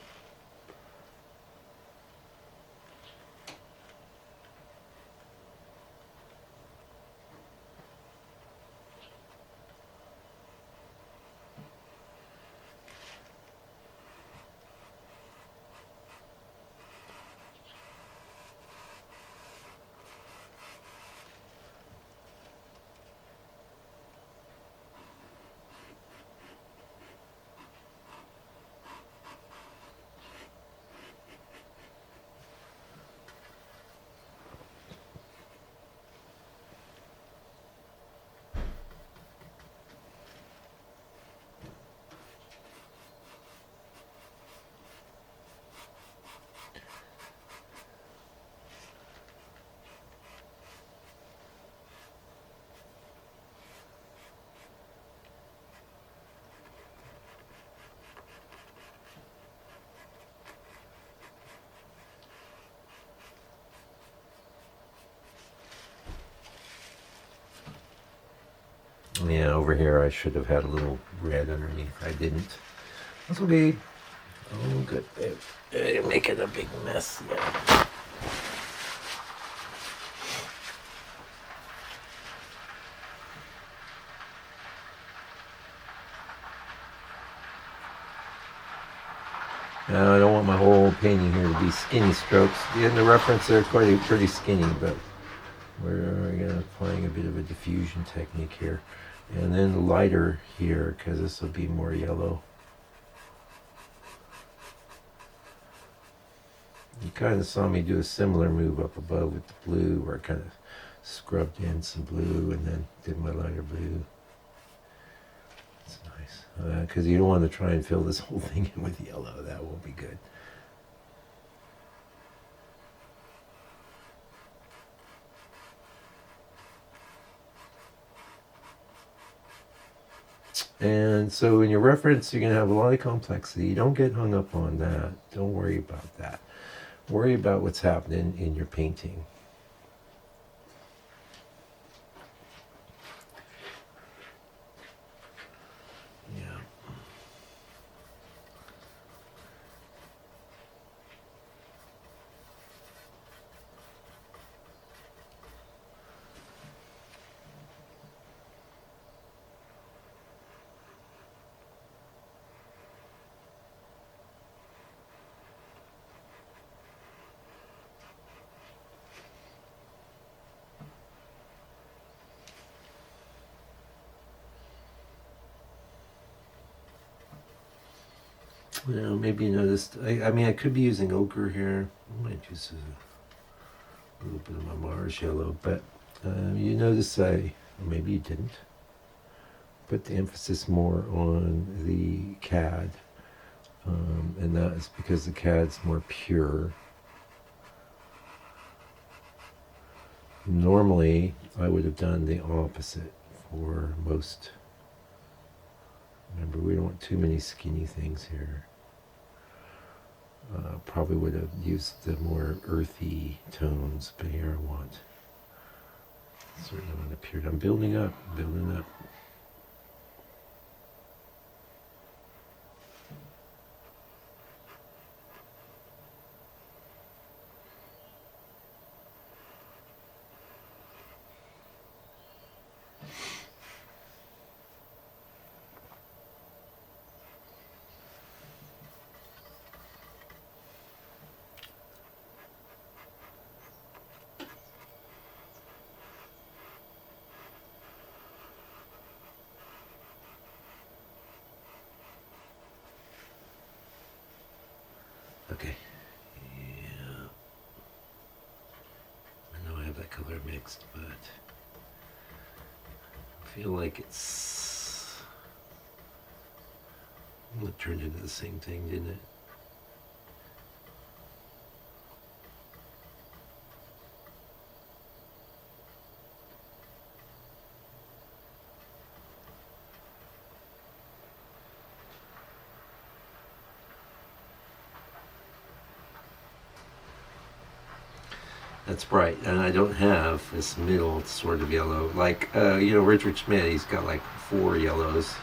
Speaker 2: Yeah, over here I should have had a little red underneath. I didn't. That's okay. Oh, good. They're making a big mess. Yeah. Now, I don't want my whole painting here to be skinny strokes. In the reference, they're quite pretty skinny, but we're applying a bit of a diffusion technique here. And then lighter here, because this will be more yellow. You kind of saw me do a similar move up above with the blue, where I kind of scrubbed in some blue and then did my lighter blue. It's nice, because you don't want to try and fill this whole thing in with yellow. That won't be good. And so in your reference, you're going to have a lot of complexity. Don't get hung up on that. Don't worry about that. Worry about what's happening in your painting. Yeah. Well, maybe you noticed, I mean, I could be using ochre here. I might use a little bit of my Mars yellow, but you notice or maybe you didn't, put the emphasis more on the CAD, and that is because the CAD's more pure. Normally, I would have done the opposite for most. Remember, we don't want too many skinny things here. Probably would have used the more earthy tones, but here I want certainly want to appear. I'm building up. Okay. Yeah. I know I have that color mixed, but I feel like it turned into the same thing, didn't it? That's bright, and I don't have this middle sort of yellow. Like, Richard Schmidt, he's got like 4 yellows.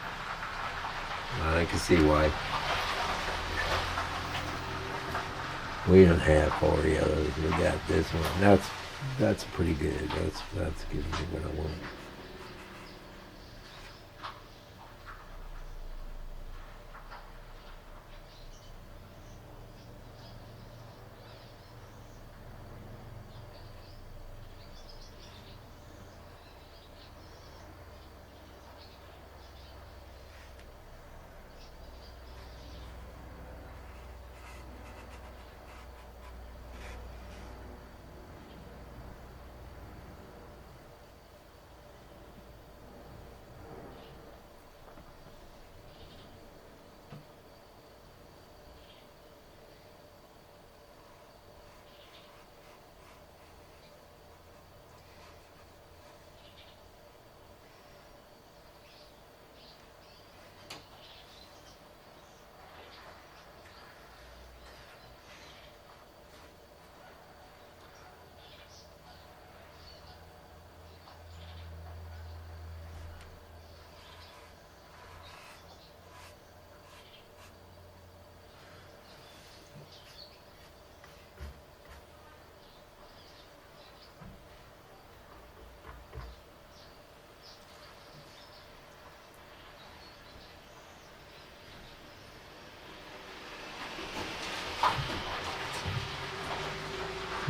Speaker 2: I can see why. We don't have 4 yellows. We got this one. That's pretty good. That's giving me what I want.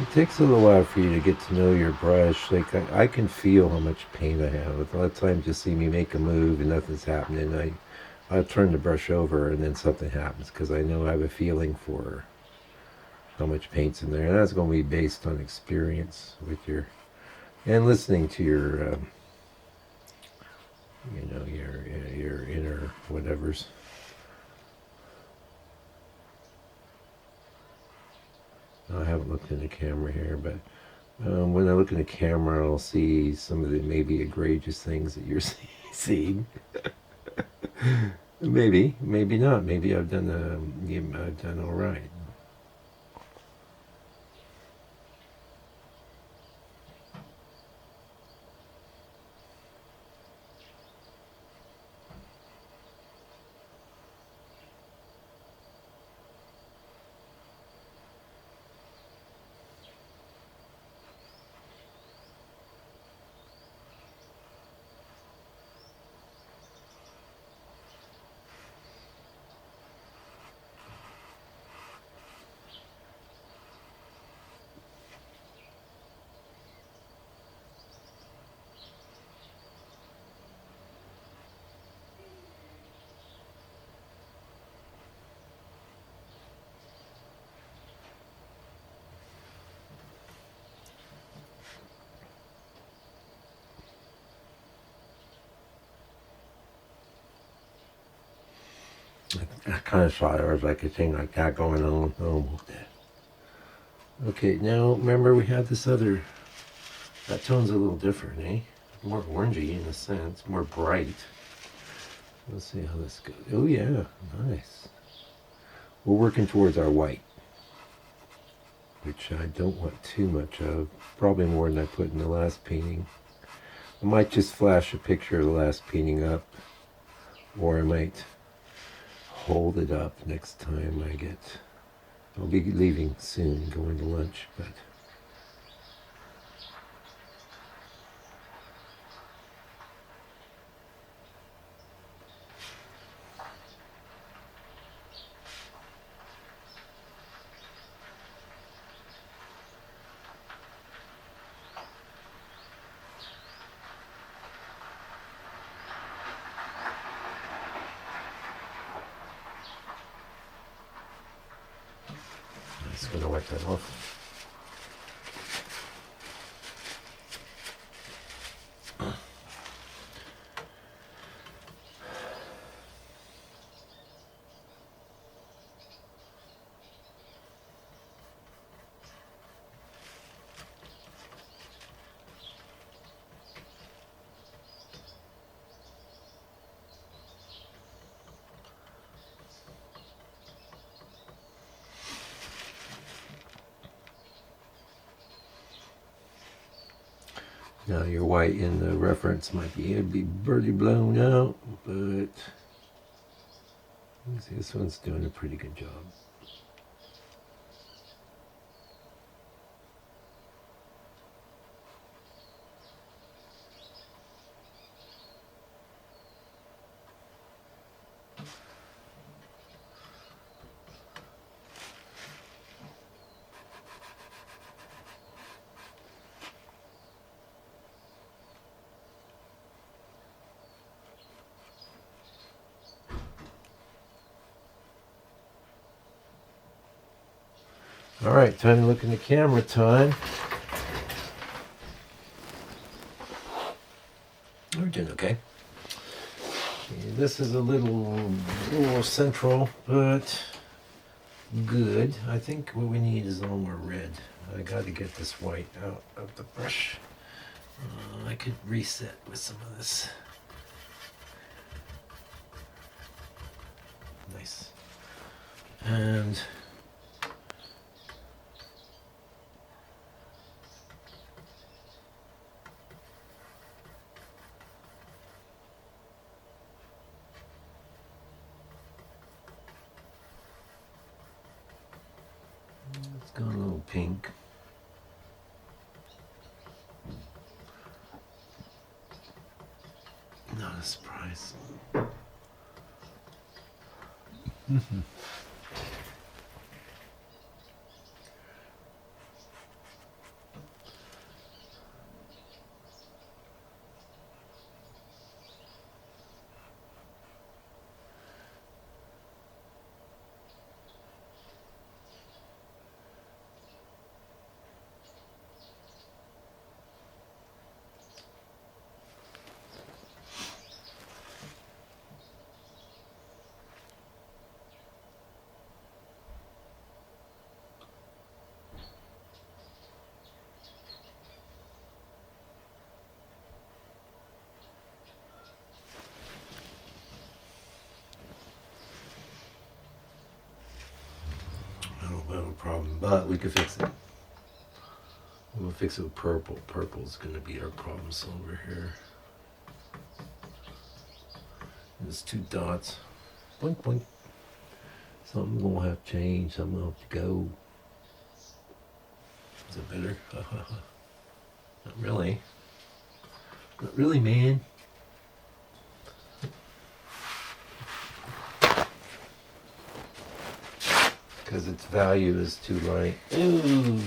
Speaker 2: It takes a little while for you to get to know your brush. Like I can feel how much paint I have. A lot of times you see me make a move and nothing's happening. I'll turn the brush over and then something happens because I know I have a feeling for how much paint's in there. And that's going to be based on experience with your, and listening to your, your inner whatevers. I haven't looked in the camera here, but when I look in the camera, I'll see some of the maybe egregious things that you're seeing. Maybe, maybe not. Maybe I've done all right. I kind of saw there was like a thing like that going on. Oh, okay. Now remember we had this other. That tone's a little different, eh? More orangey in a sense, more bright. Let's see how this goes. Oh yeah, nice. We're working towards our white, which I don't want too much of. Probably more than I put in the last painting. I might just flash a picture of the last painting up, or I might hold it up next time I get. I'll be leaving soon, going to lunch, but. I'm just going to wipe that off. Now your white in the reference might be pretty blown out, but see, this one's doing a pretty good job. All right, time to look in the camera time. We're doing okay. This is a little central, but good. I think what we need is a little more red. I got to get this white out of the brush. I could reset with some of this. Nice. And it's got a little pink. Not a surprise. but we could fix it. We'll fix it with purple. Purple's gonna be our problem solver here. There's 2 dots. Blink, blink. Something gonna have to change. Something gonna have to go. Is it better? Not really. Not really, man. Because its value is too light. Ooh.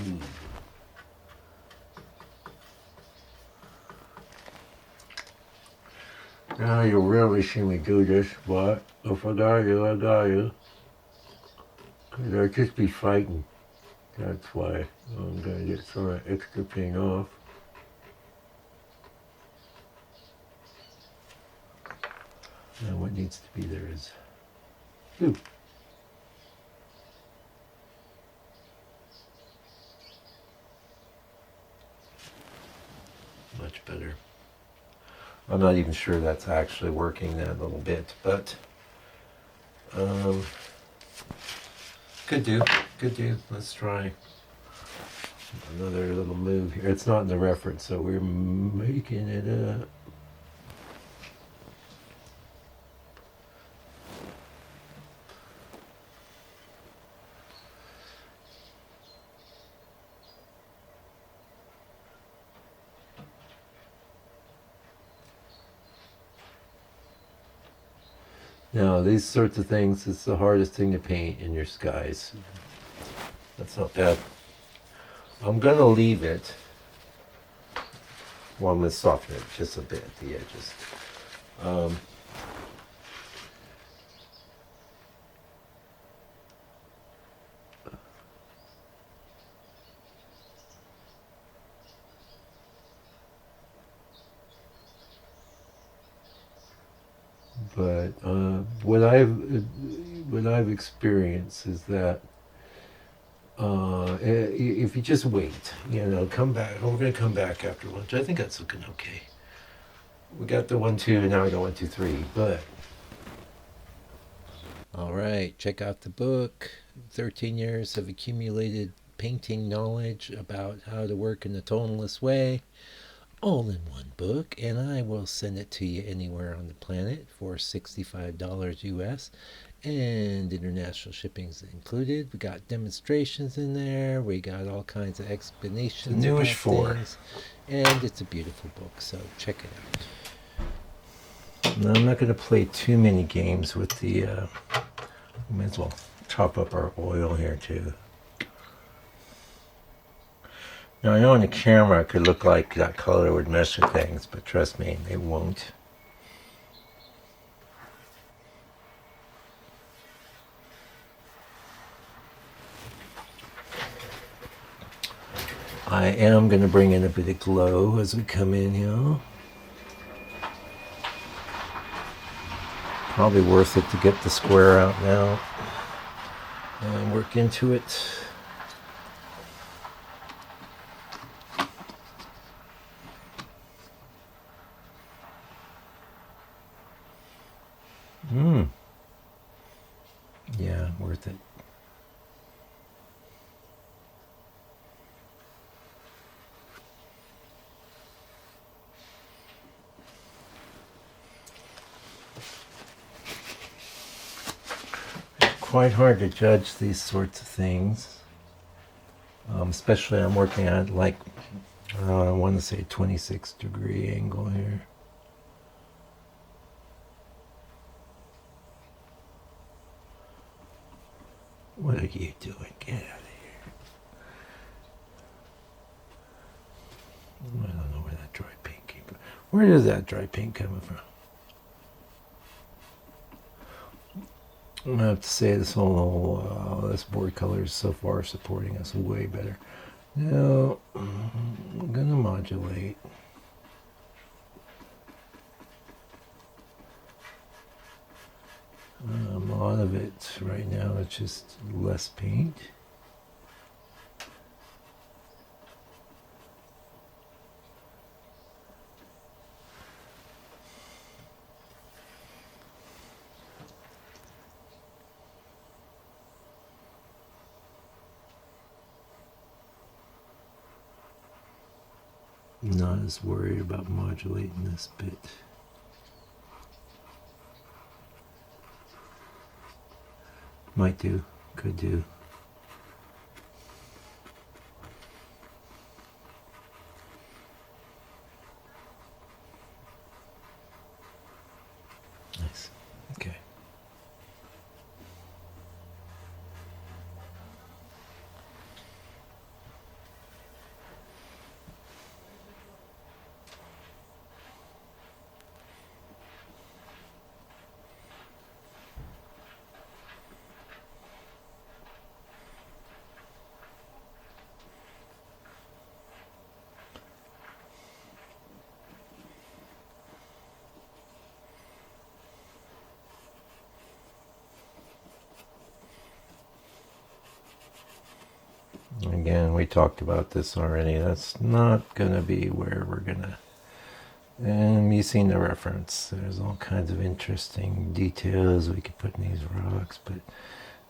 Speaker 2: Now you'll really see me do this, but if I got you, I got you. Because I'd just be fighting. That's why I'm going to get some of that extra paint off. Now what needs to be there is blue. Much better. I'm not even sure that's actually working that little bit, but could do. Let's try another little move here. It's not in the reference, so we're making it up. Now, these sorts of things, it's the hardest thing to paint in your skies. That's not bad. I'm going to leave it. Well, I'm going to soften it just a bit at the edges. But what I've experienced is that if you just wait, come back. We're going to come back after lunch. I think that's looking okay. We got the 1, 2, now we got 1, 2, 3. But all right, check out the book. 13 years of accumulated painting knowledge about how to work in a tonalist way. All in one book, and I will send it to you anywhere on the planet for $65 US, and international shipping's included. We got demonstrations in there. We got all kinds of explanations newish about things, and it's a beautiful book. So check it out. Now, I'm not going to play too many games with the. We may as well chop up our oil here too. Now, I know on the camera it could look like that color would mess with things, but trust me, it won't. I am going to bring in a bit of glow as we come in here. Probably worth it to get the square out now and work into it. Yeah, worth it. It's quite hard to judge these sorts of things. Especially I'm working at I want to say 26-degree angle here. What are you doing? Get out of here. I don't know where that dry paint came from. Where is that dry paint coming from? I'm going to have to say this board color is so far supporting us way better. Now, I'm going to modulate. A lot of it right now, it's just less paint. not as worried about modulating this bit. Might do, could do. Nice. Okay. Again, we talked about this already. That's not going to be where we're going to... And you've seen the reference. There's all kinds of interesting details we could put in these rocks, but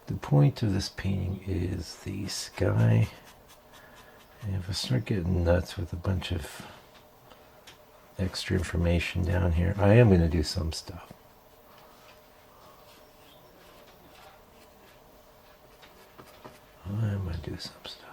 Speaker 2: the point of this painting is the sky. And if I start getting nuts with a bunch of extra information down here, I am going to do some stuff. I'm going to do some stuff.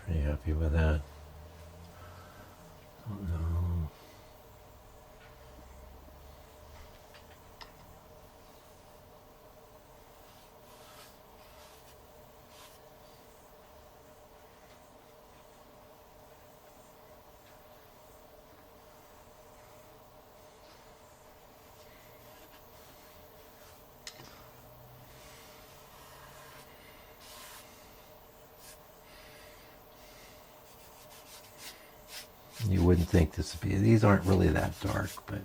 Speaker 2: Pretty happy with that. Oh no. You wouldn't think this would be, these aren't really that dark, but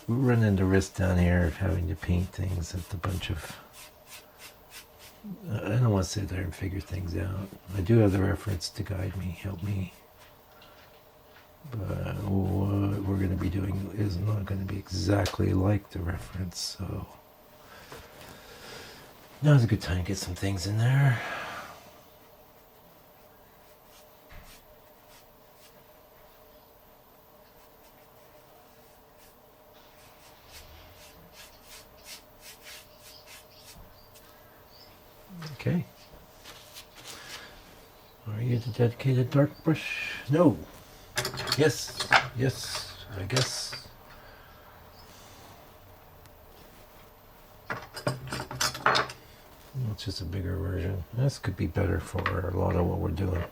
Speaker 2: we run into risk down here of having to paint things with a bunch of, I don't want to sit there and figure things out. I do have the reference to guide me, help me, but what we're going to be doing is not going to be exactly like the reference, so now's a good time to get some things in there. Okay. Are you the dedicated dark brush? No. Yes. Yes. I guess. It's just a bigger version. This could be better for a lot of what we're doing.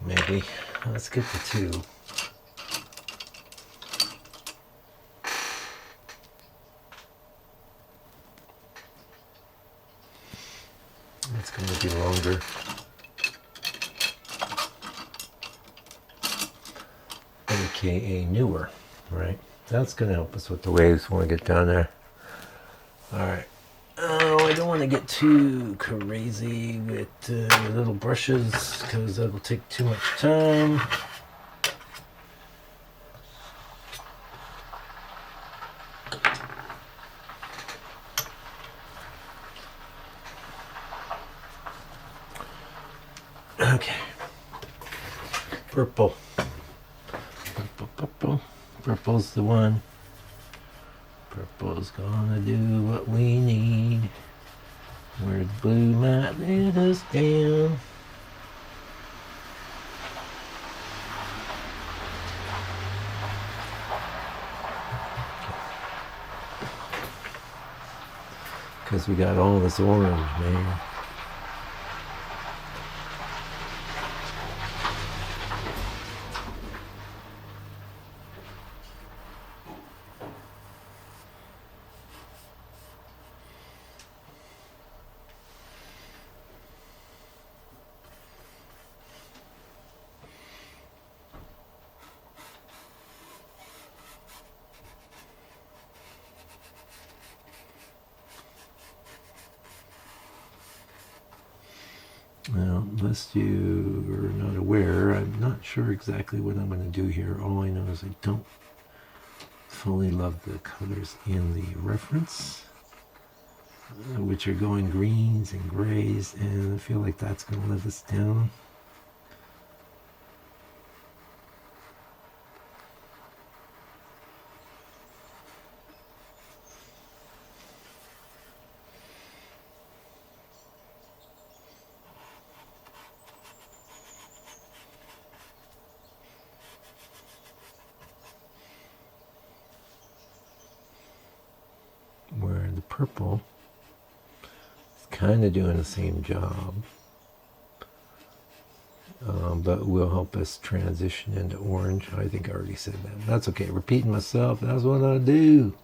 Speaker 2: Maybe. Let's get the two. It's going to be longer. AKA newer, right? That's going to help us with the waves when we get down there. Alright. Oh, I don't want to get too crazy with little brushes because that'll take too much time. Okay. Purple. Purple, purple. Purple's the one. Purple's gonna do what we need. Where the blue might let us down. because we got all this orange, man. Well, unless you are not aware, I'm not sure exactly what I'm going to do here. All I know is I don't fully love the colors in the reference, which are going greens and grays, and I feel like that's going to let us down. Where the purple is kind of doing the same job, but will help us transition into orange. I think I already said that. That's okay. Repeating myself, that's what I do.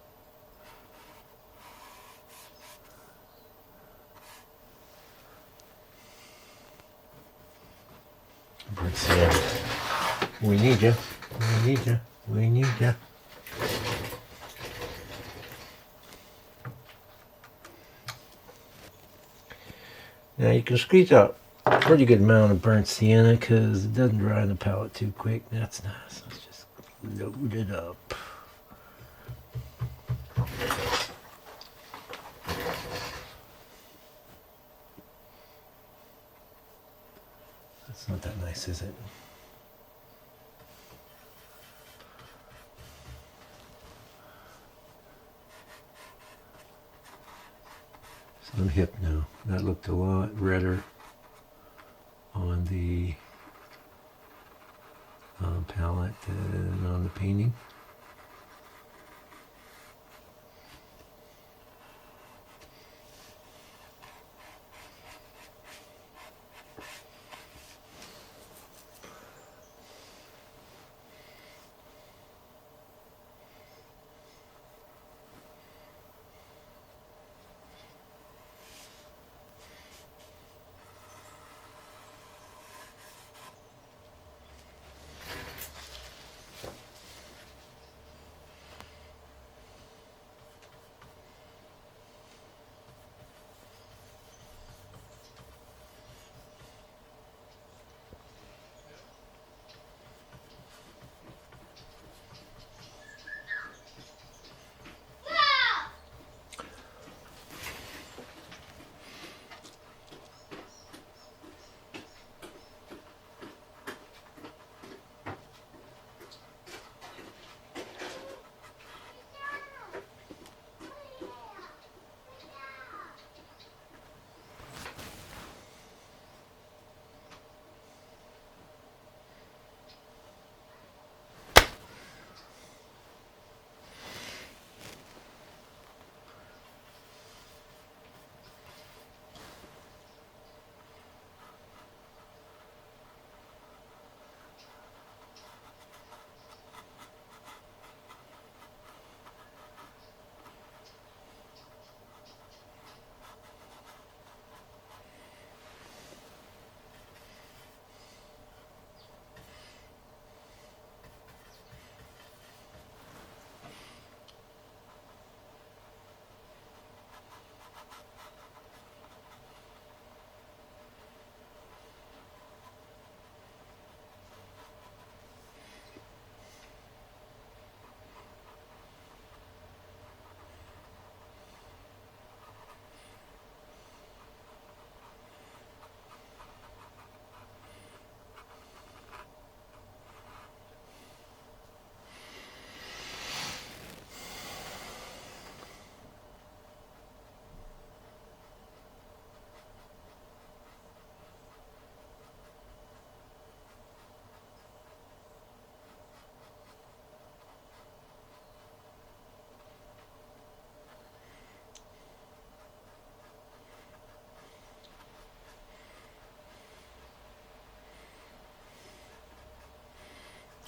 Speaker 2: We need you. We need you. We need you. Now you can squeeze out a pretty good amount of burnt sienna because it doesn't dry on the palette too quick. That's nice. Let's just load it up. That's not that nice, is it? So I'm hip now. That looked a lot redder on the palette than on the painting.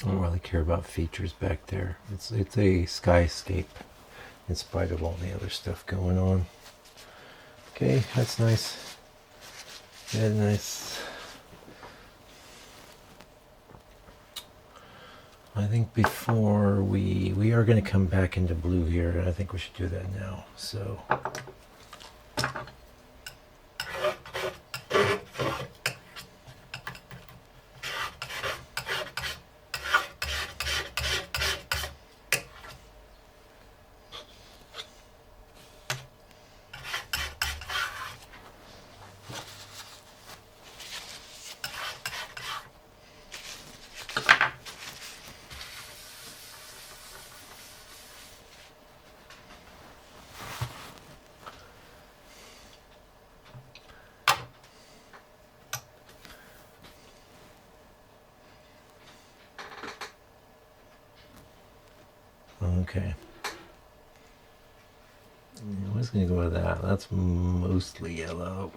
Speaker 2: I don't really care about features back there. It's a skyscape in spite of all the other stuff going on. Okay, that's nice. Yeah, nice. I think before we are going to come back into blue here, and I think we should do that now. So okay. I was going to go with that. That's mostly yellow.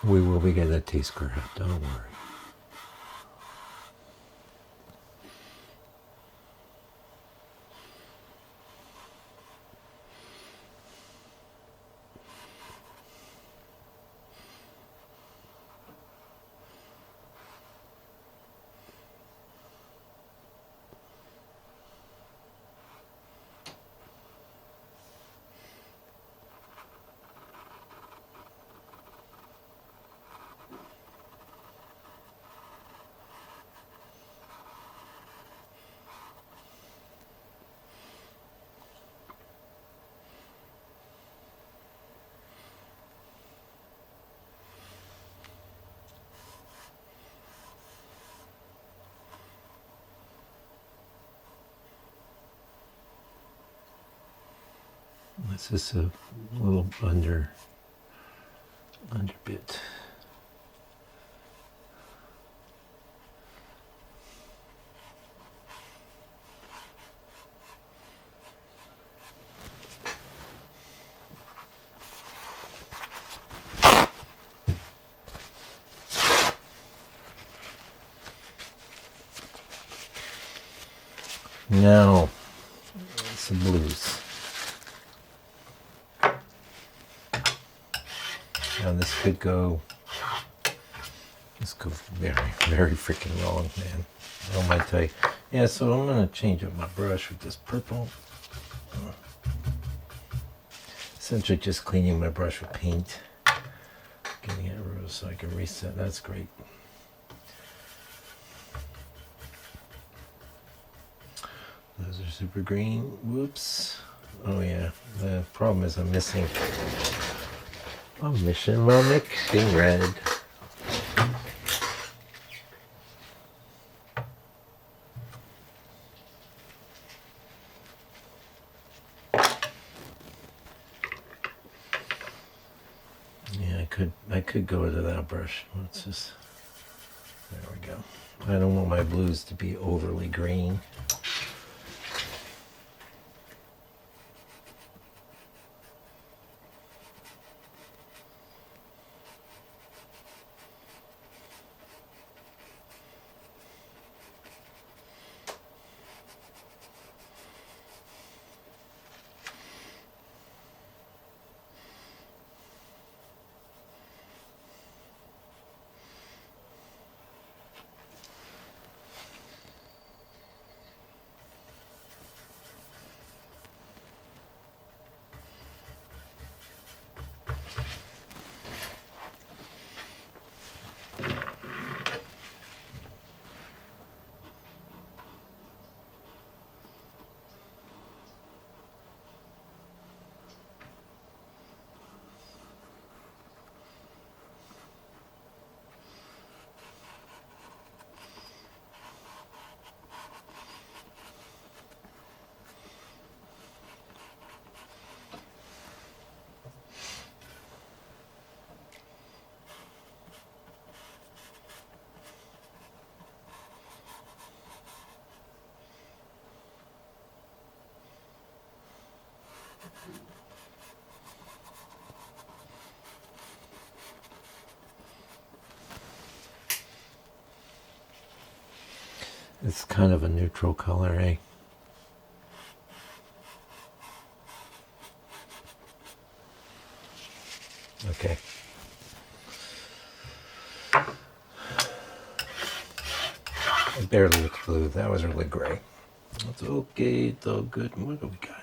Speaker 2: We will be getting that T-square out, don't worry. This is a little under bit. Now, some blues. Now this could go very, very freaking wrong, man. I might tell you. Yeah, so I'm going to change up my brush with this purple. Essentially just cleaning my brush with paint. Getting it real so I can reset. That's great. Those are super green. Whoops. Oh yeah. The problem is I'm missing my mixing red. Yeah, I could go to that brush. Let's just, there we go. I don't want my blues to be overly green. It's kind of a neutral color, eh? Okay. It barely looks blue. That was really gray. That's okay. It's all good. What do we got here?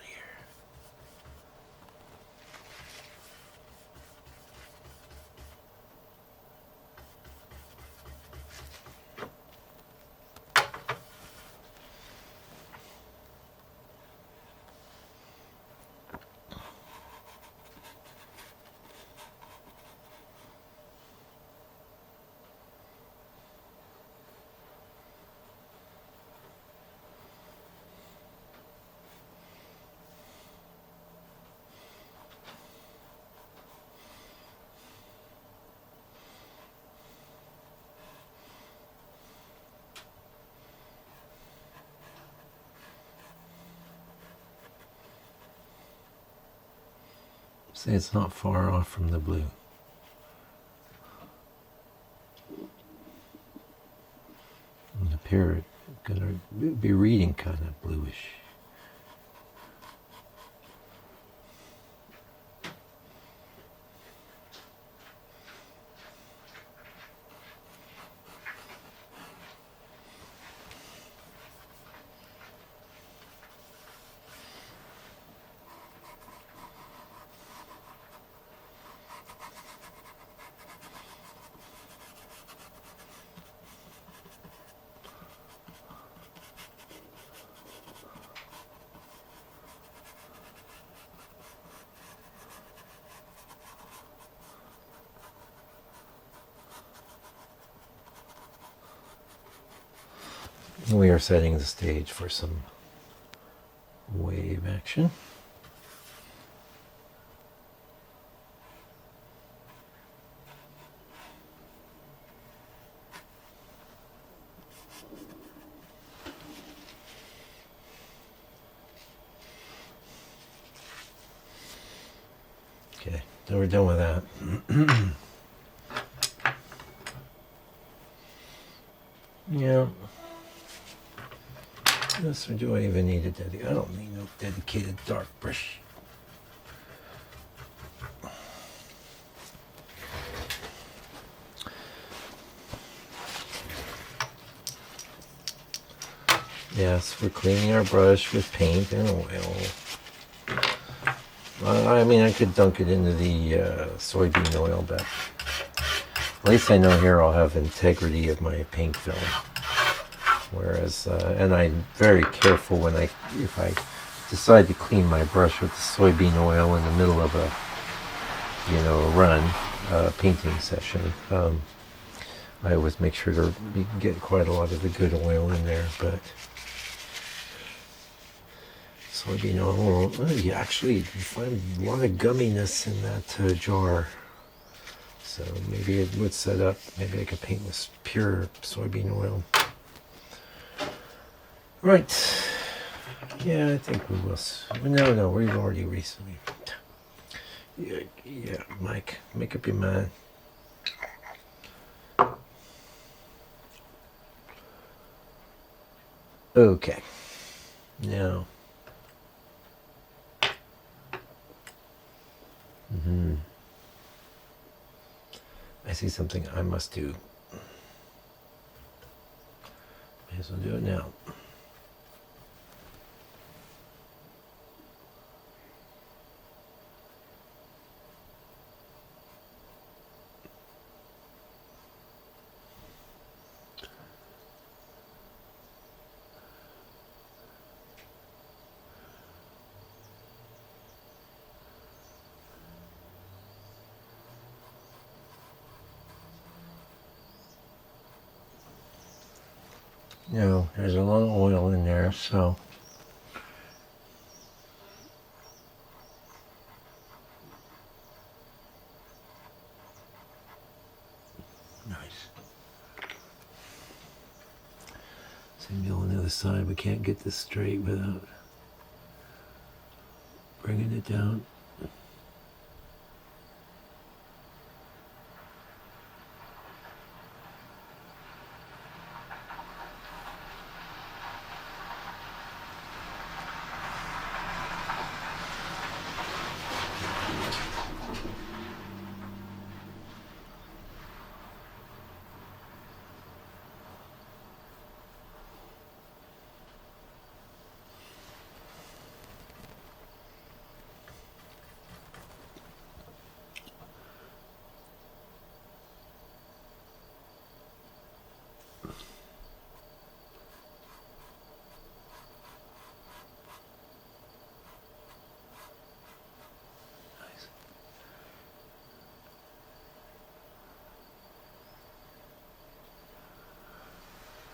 Speaker 2: See, it's not far off from the blue. And the parrot gonna be reading kind of bluish. We are setting the stage for some wave action. Okay, so we're done with that. Yeah. Yes, or do I even need a dedicated? I don't need no dedicated dark brush. Yes, we're cleaning our brush with paint and oil. I mean, I could dunk it into the soybean oil, but at least I know here I'll have integrity of my paint film. Whereas, and I'm very careful when if I decide to clean my brush with the soybean oil in the middle of a, painting session. I always make sure to get quite a lot of the good oil in there, but soybean oil, you actually find a lot of gumminess in that jar. So maybe it would set up, maybe I could paint with pure soybean oil. Right. Yeah, I think we will. No, we've already recently. Yeah, Mike, make up your mind. Okay. Now. I see something I must do. May as well do it now. No, there's a lot of oil in there, so nice. Same deal on the other side. We can't get this straight without bringing it down.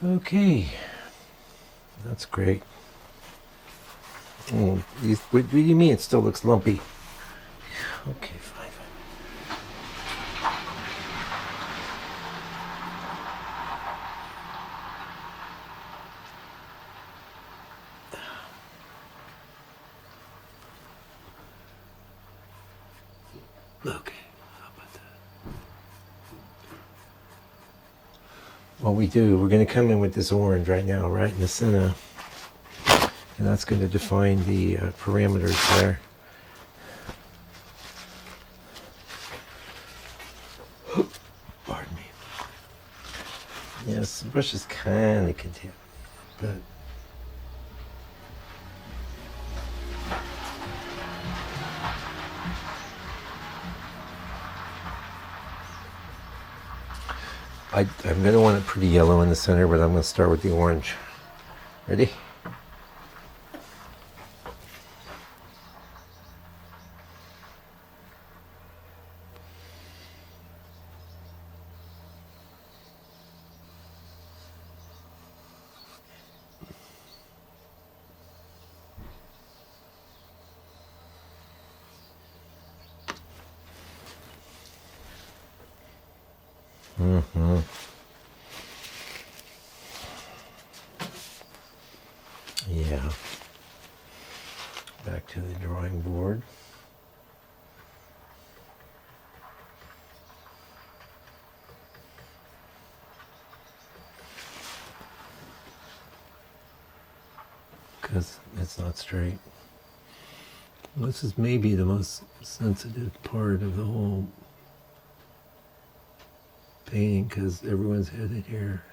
Speaker 2: Okay, that's great. Oh, what do you mean it still looks lumpy? Okay, fine. Okay, how about that? What we're going to come in with this orange right now, right in the center. And that's going to define the parameters there. Pardon me. Yes, the brush is kind of contaminated, but I'm going to want it pretty yellow in the center, but I'm going to start with the orange. Ready? Mm-hmm. Yeah. Back to the drawing board. Because it's not straight. This is maybe the most sensitive part of the whole painting because everyone's headed here.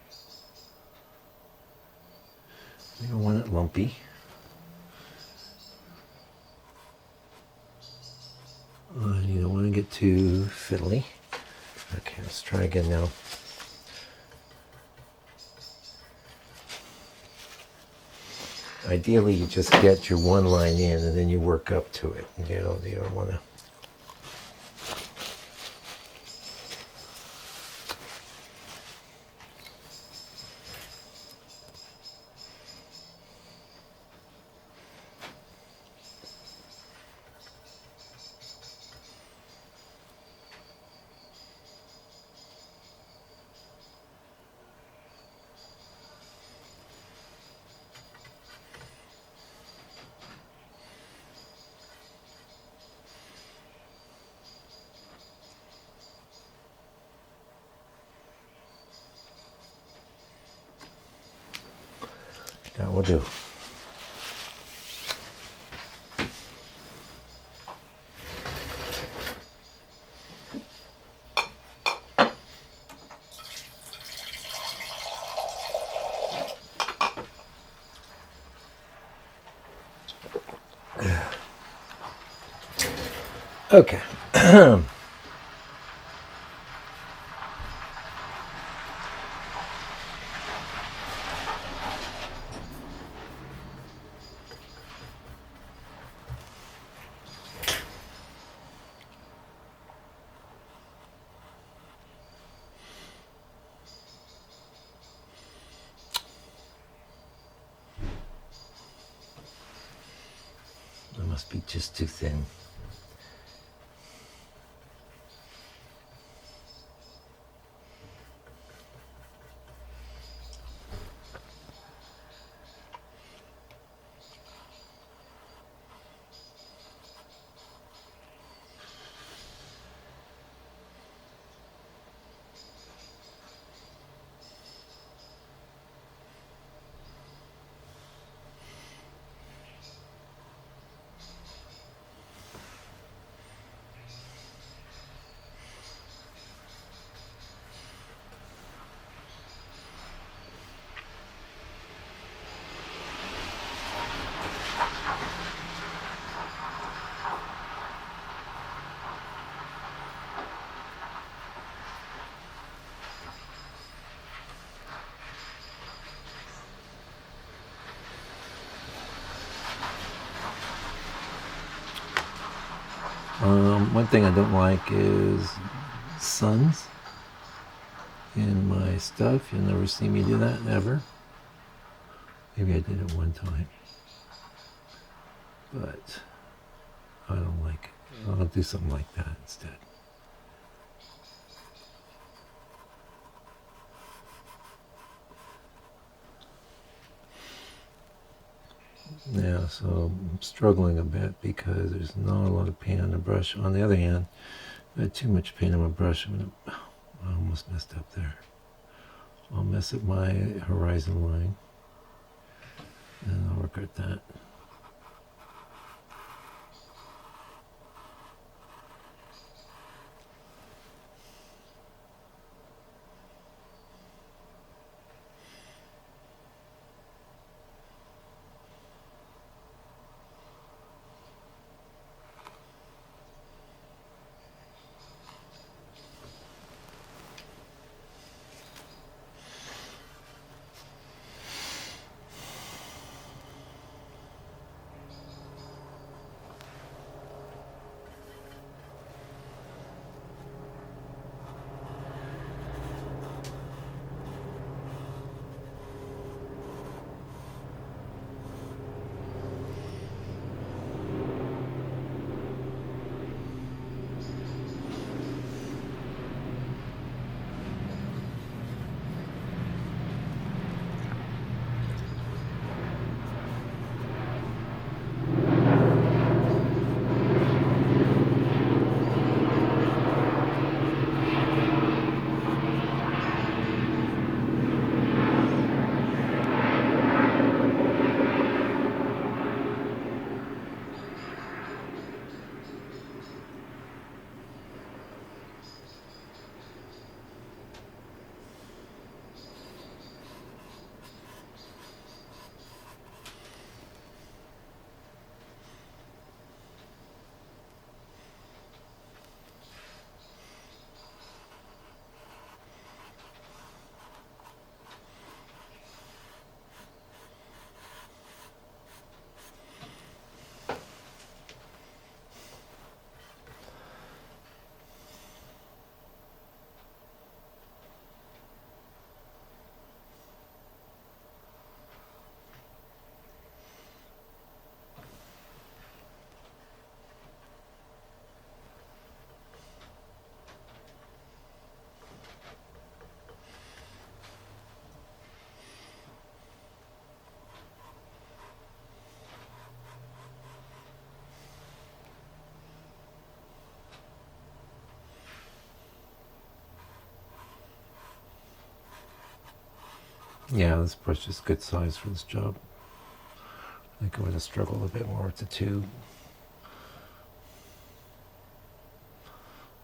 Speaker 2: You don't want it lumpy. You don't want to get too fiddly. Okay, let's try again now. Ideally, you just get your one line in and then you work up to it. You don't want to. That will do. Okay. It must be just too thin. One thing I don't like is suns. in my stuff. You'll never see me do that, ever. Maybe I did it one time, but I don't like it. I'll do something like that instead. Yeah, so I'm struggling a bit because there's not a lot of paint on the brush. On the other hand, I had too much paint on my brush. I almost messed up there. I'll mess up my horizon line, and I'll regret that. Yeah, this brush is good size for this job. I think I'm going to struggle a bit more with the 2.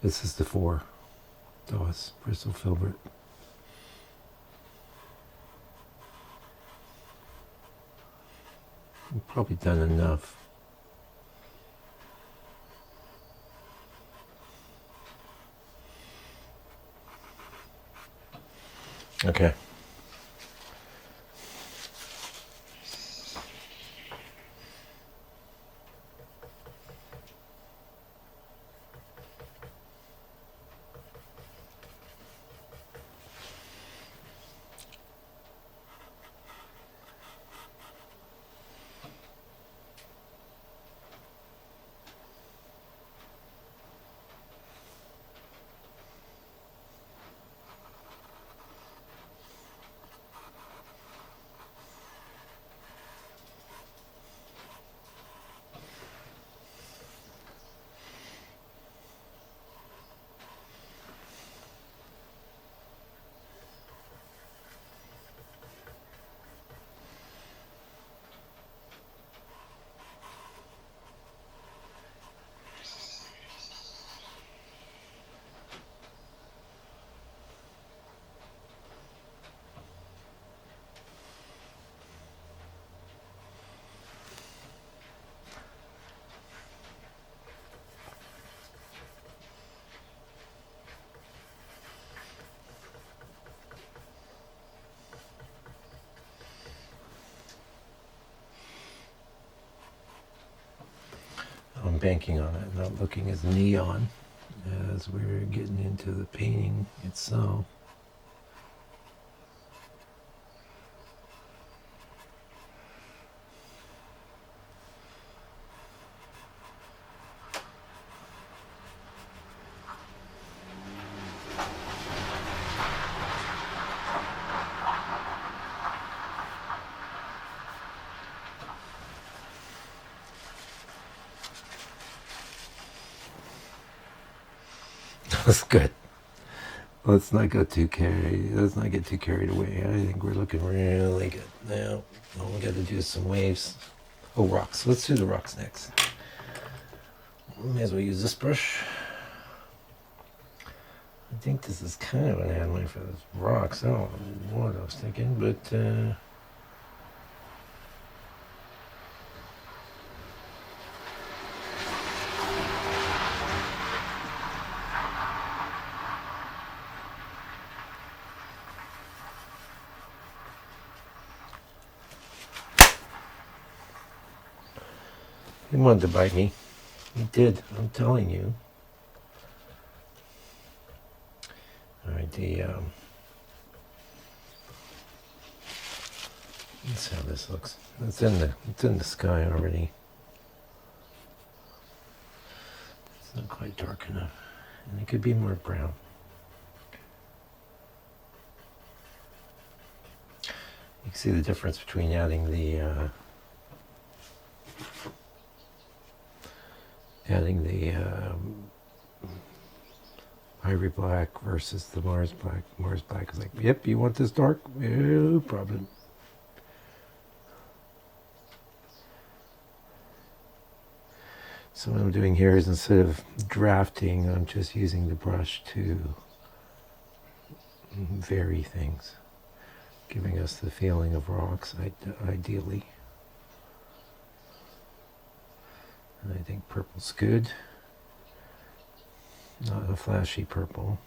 Speaker 2: This is the 4 DOS bristle filbert. I've probably done enough. Okay. I'm banking on it, not looking as neon as we're getting into the painting itself. That's good. Let's not get too carried away. I think we're looking really good now. All we got to do is some waves. Oh, rocks. Let's do the rocks next. May as well use this brush. I think this is kind of an animal for those rocks. I don't know what I was thinking, but he wanted to bite me. He did. I'm telling you. All right, let's see how this looks. It's in the sky already. It's not quite dark enough, and it could be more brown. You can see the difference between adding the Ivory Black versus the Mars Black. Mars Black is like, yep, you want this dark? No problem. So what I'm doing here is instead of drafting, I'm just using the brush to vary things, giving us the feeling of rocks, ideally. And I think purple's good. Not a flashy purple.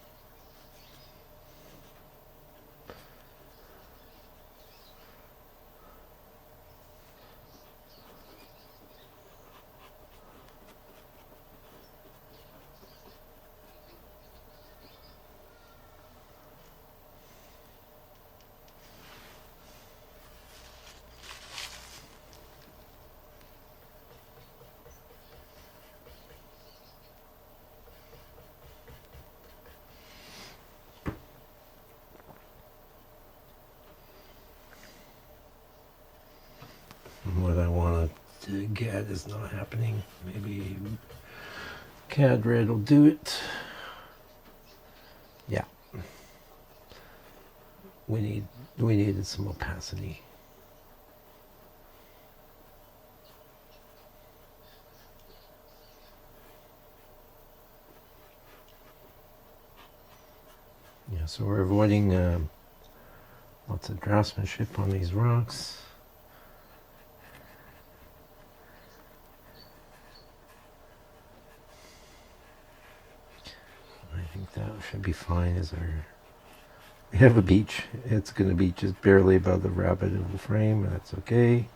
Speaker 2: What I want to get is not happening. Maybe CAD Red will do it. Yeah. We needed some opacity. Yeah, so we're avoiding lots of draftsmanship on these rocks. I think that should be fine as our... We have a beach. It's going to be just barely above the rabbit of the frame. That's okay.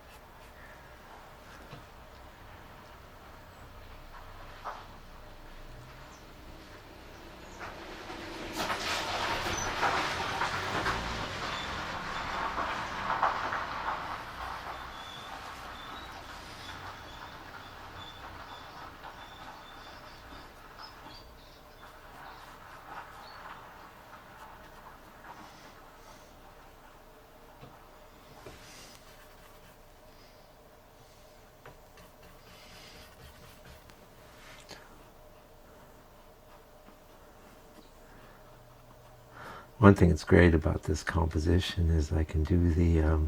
Speaker 2: One thing that's great about this composition is I can do the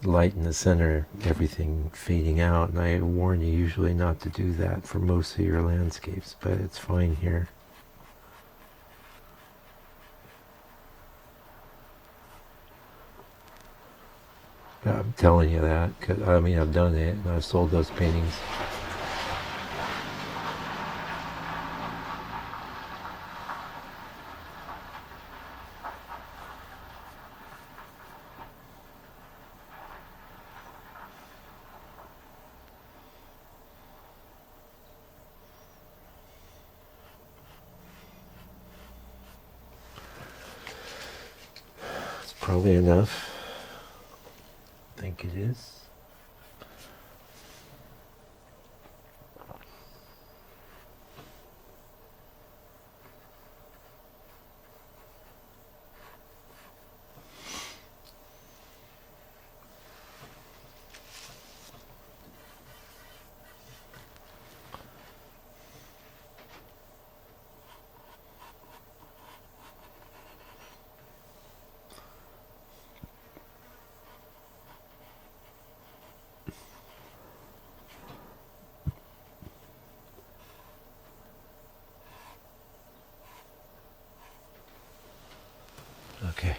Speaker 2: light in the center, everything fading out, and I warn you usually not to do that for most of your landscapes, but it's fine here. I'm telling you that, 'cause, I mean, I've done it, and I've sold those paintings. It's probably enough. I think it is. Okay.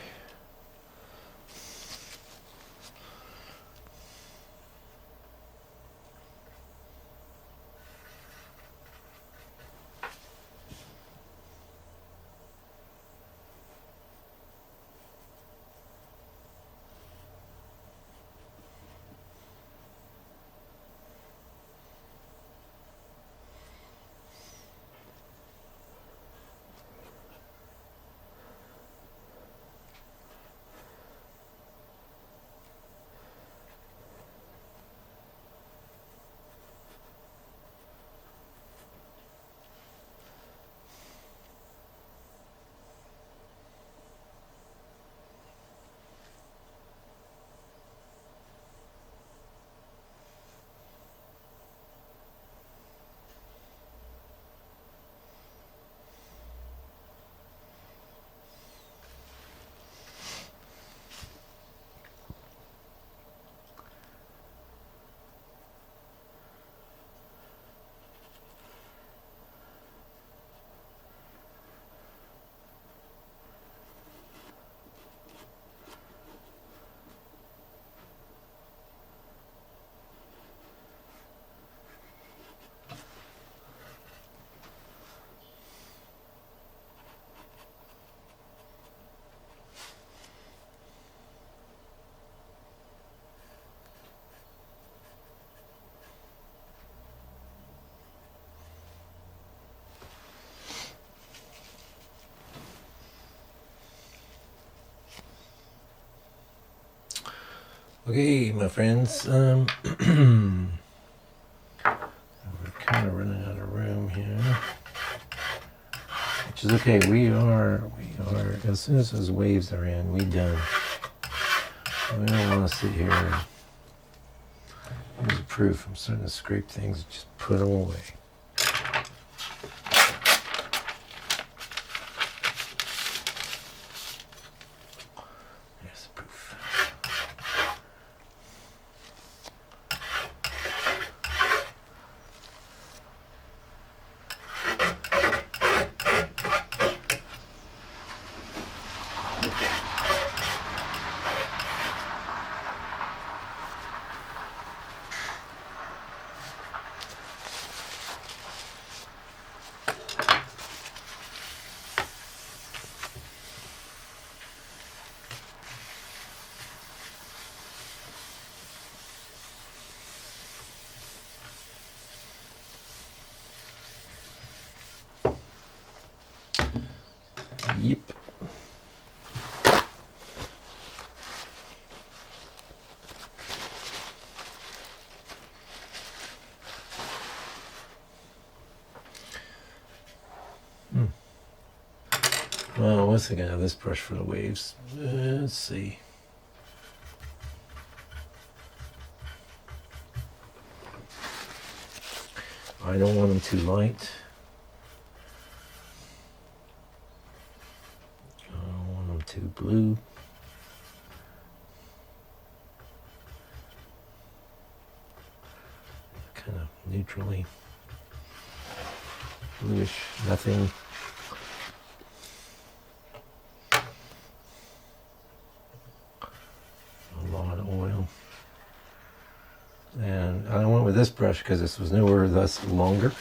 Speaker 2: Okay, my friends. We're kind of running out of room here, which is okay. We are. As soon as those waves are in, we done. We don't want to sit here. Here's the proof. I'm starting to scrape things. Just put them away. There's the proof. Yep. Well, what's the gonna have this brush for the waves? Let's see. I don't want them too light. I don't want them too blue. Kind of neutrally bluish, nothing. A lot of oil. And I went with this brush because this was newer, thus longer.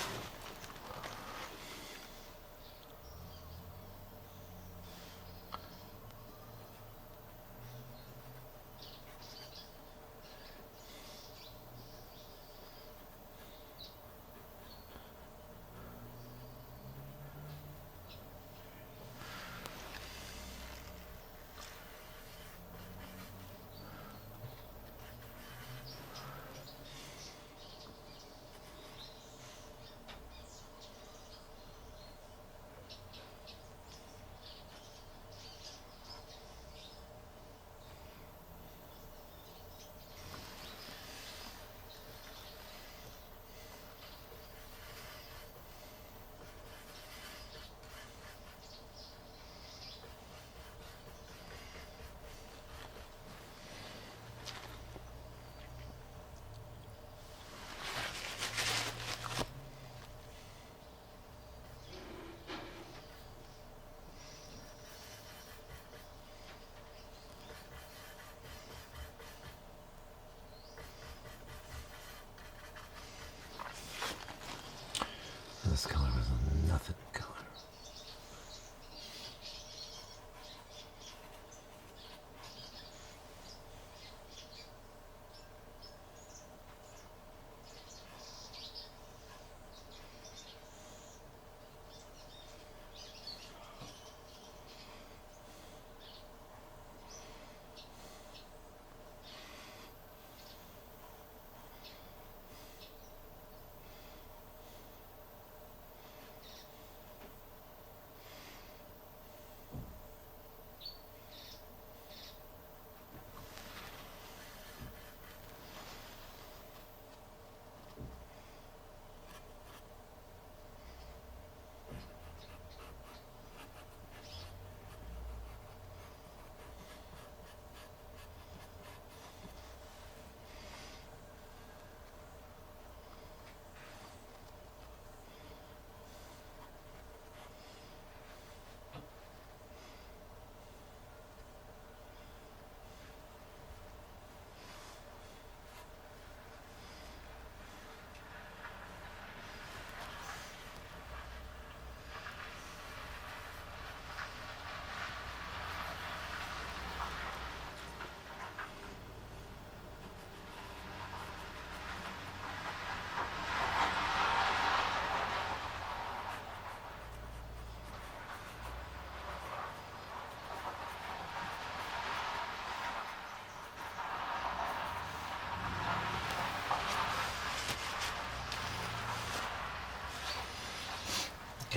Speaker 2: this color was a nothing color.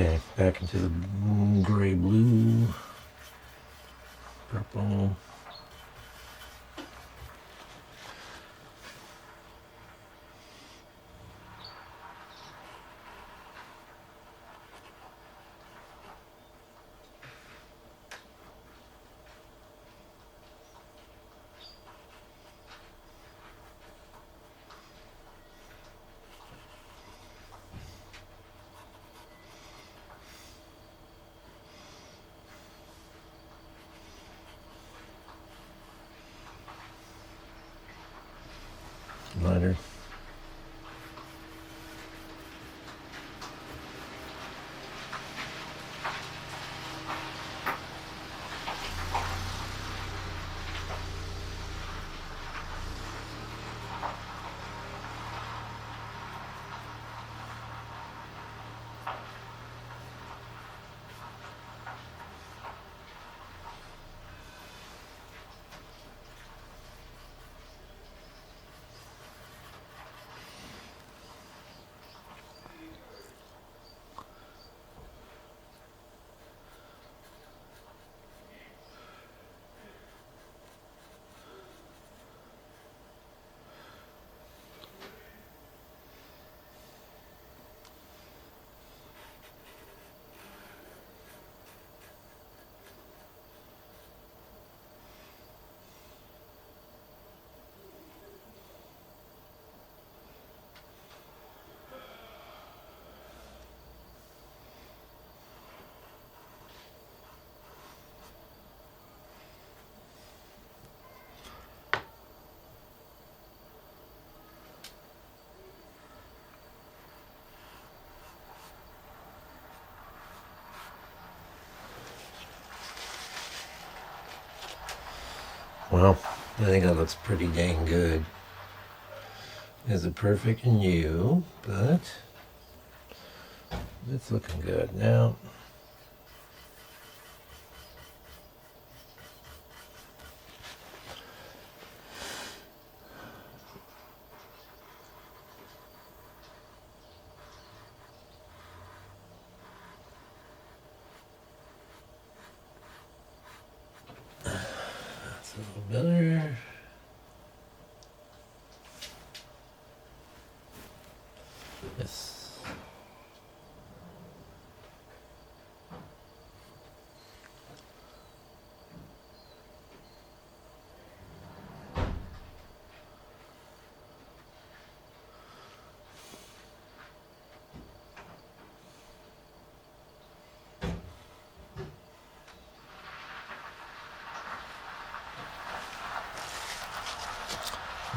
Speaker 2: Okay, back into the gray blue, purple. Lighter. Well, I think that looks pretty dang good. Is it perfect in you? But it's looking good now. That's a little better. Yes.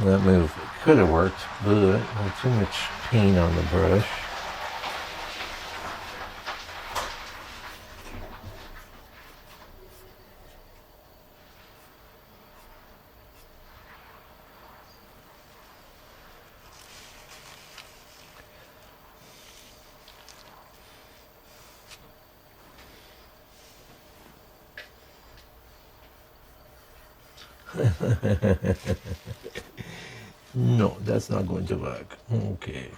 Speaker 2: That move could have worked, but too much paint on the brush. No, that's not going to work. Okay.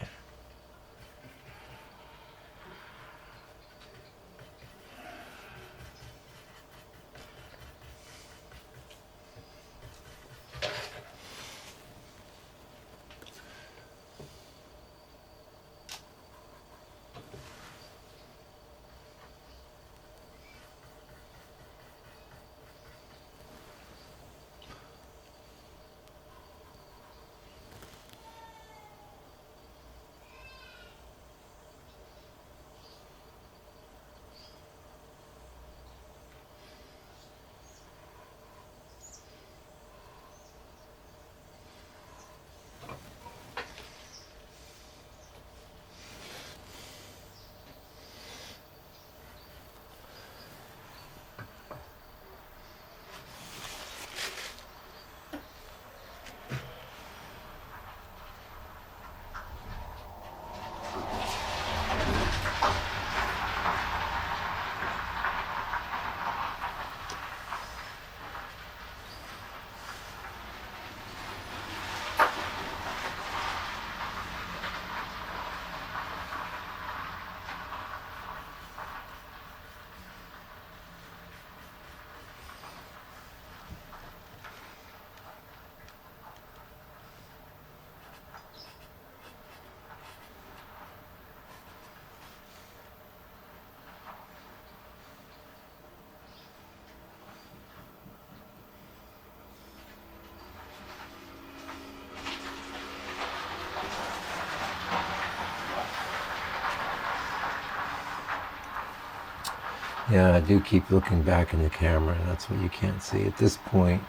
Speaker 2: Yeah, I do keep looking back in the camera. That's what you can't see at this point.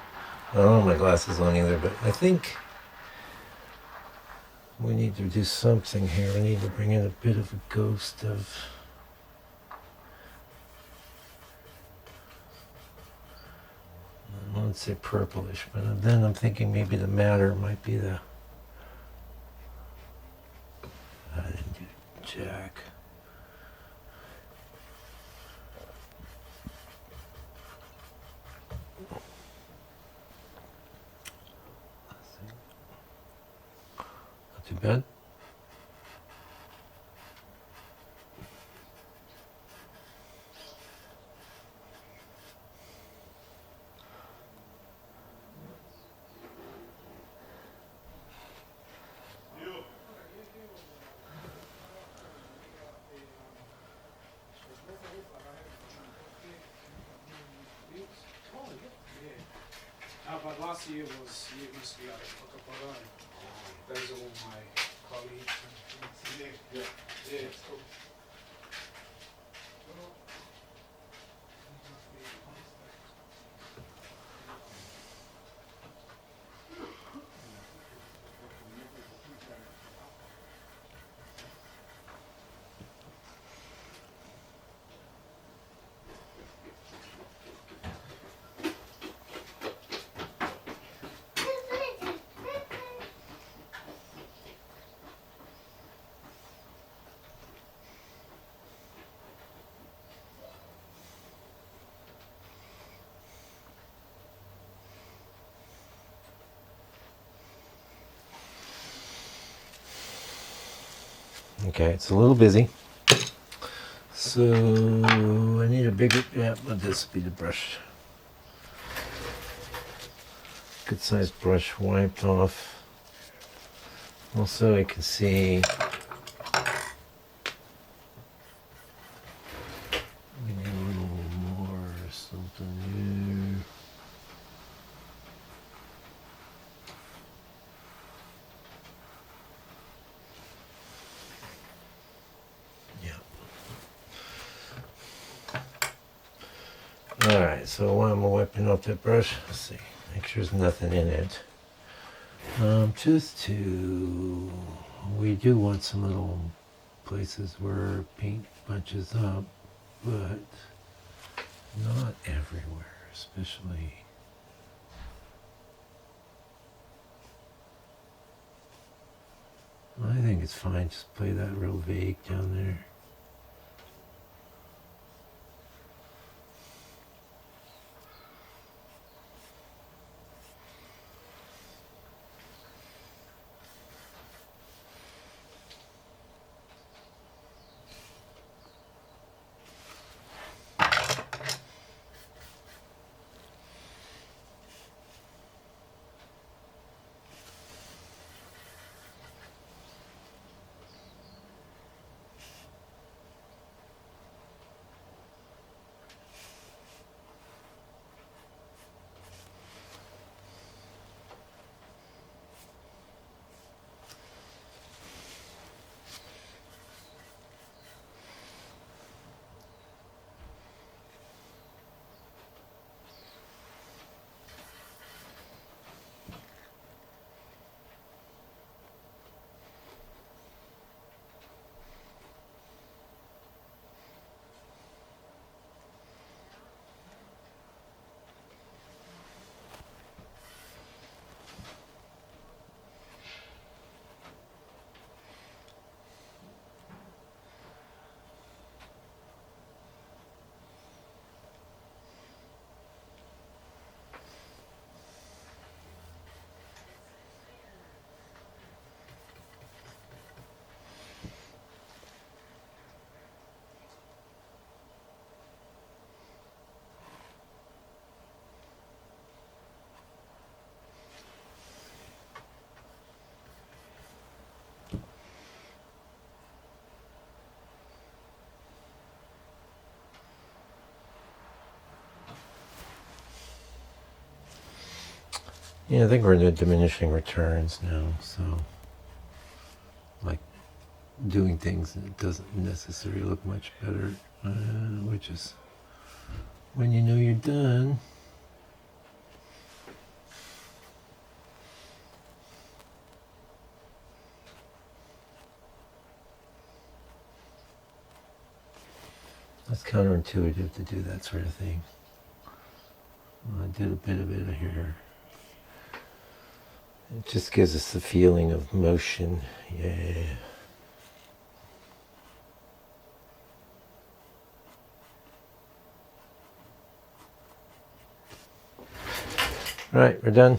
Speaker 2: I don't have my glasses on either, but I think we need to do something here. We need to bring in a bit of a ghost of... I won't say purplish, but then I'm thinking maybe the matter might be the... I didn't do jack. Not too bad.
Speaker 3: But last year was used to be like Acapulco. Those are all my colleagues. Yeah, it's cool.
Speaker 2: Okay, it's a little busy. So I need a bigger, yeah, let this be the brush. Good sized brush wiped off. Also I can see maybe a little more something here. Alright, so while I'm wiping off that brush, let's see, make sure there's nothing in it. We do want some little places where paint bunches up, but not everywhere, especially. I think it's fine, just play that real vague down there. Yeah, I think we're in the diminishing returns now, so like doing things that doesn't necessarily look much better, which is when you know you're done. That's counterintuitive to do that sort of thing. I did a bit of it here. It just gives us the feeling of motion. Yeah. All right, we're done.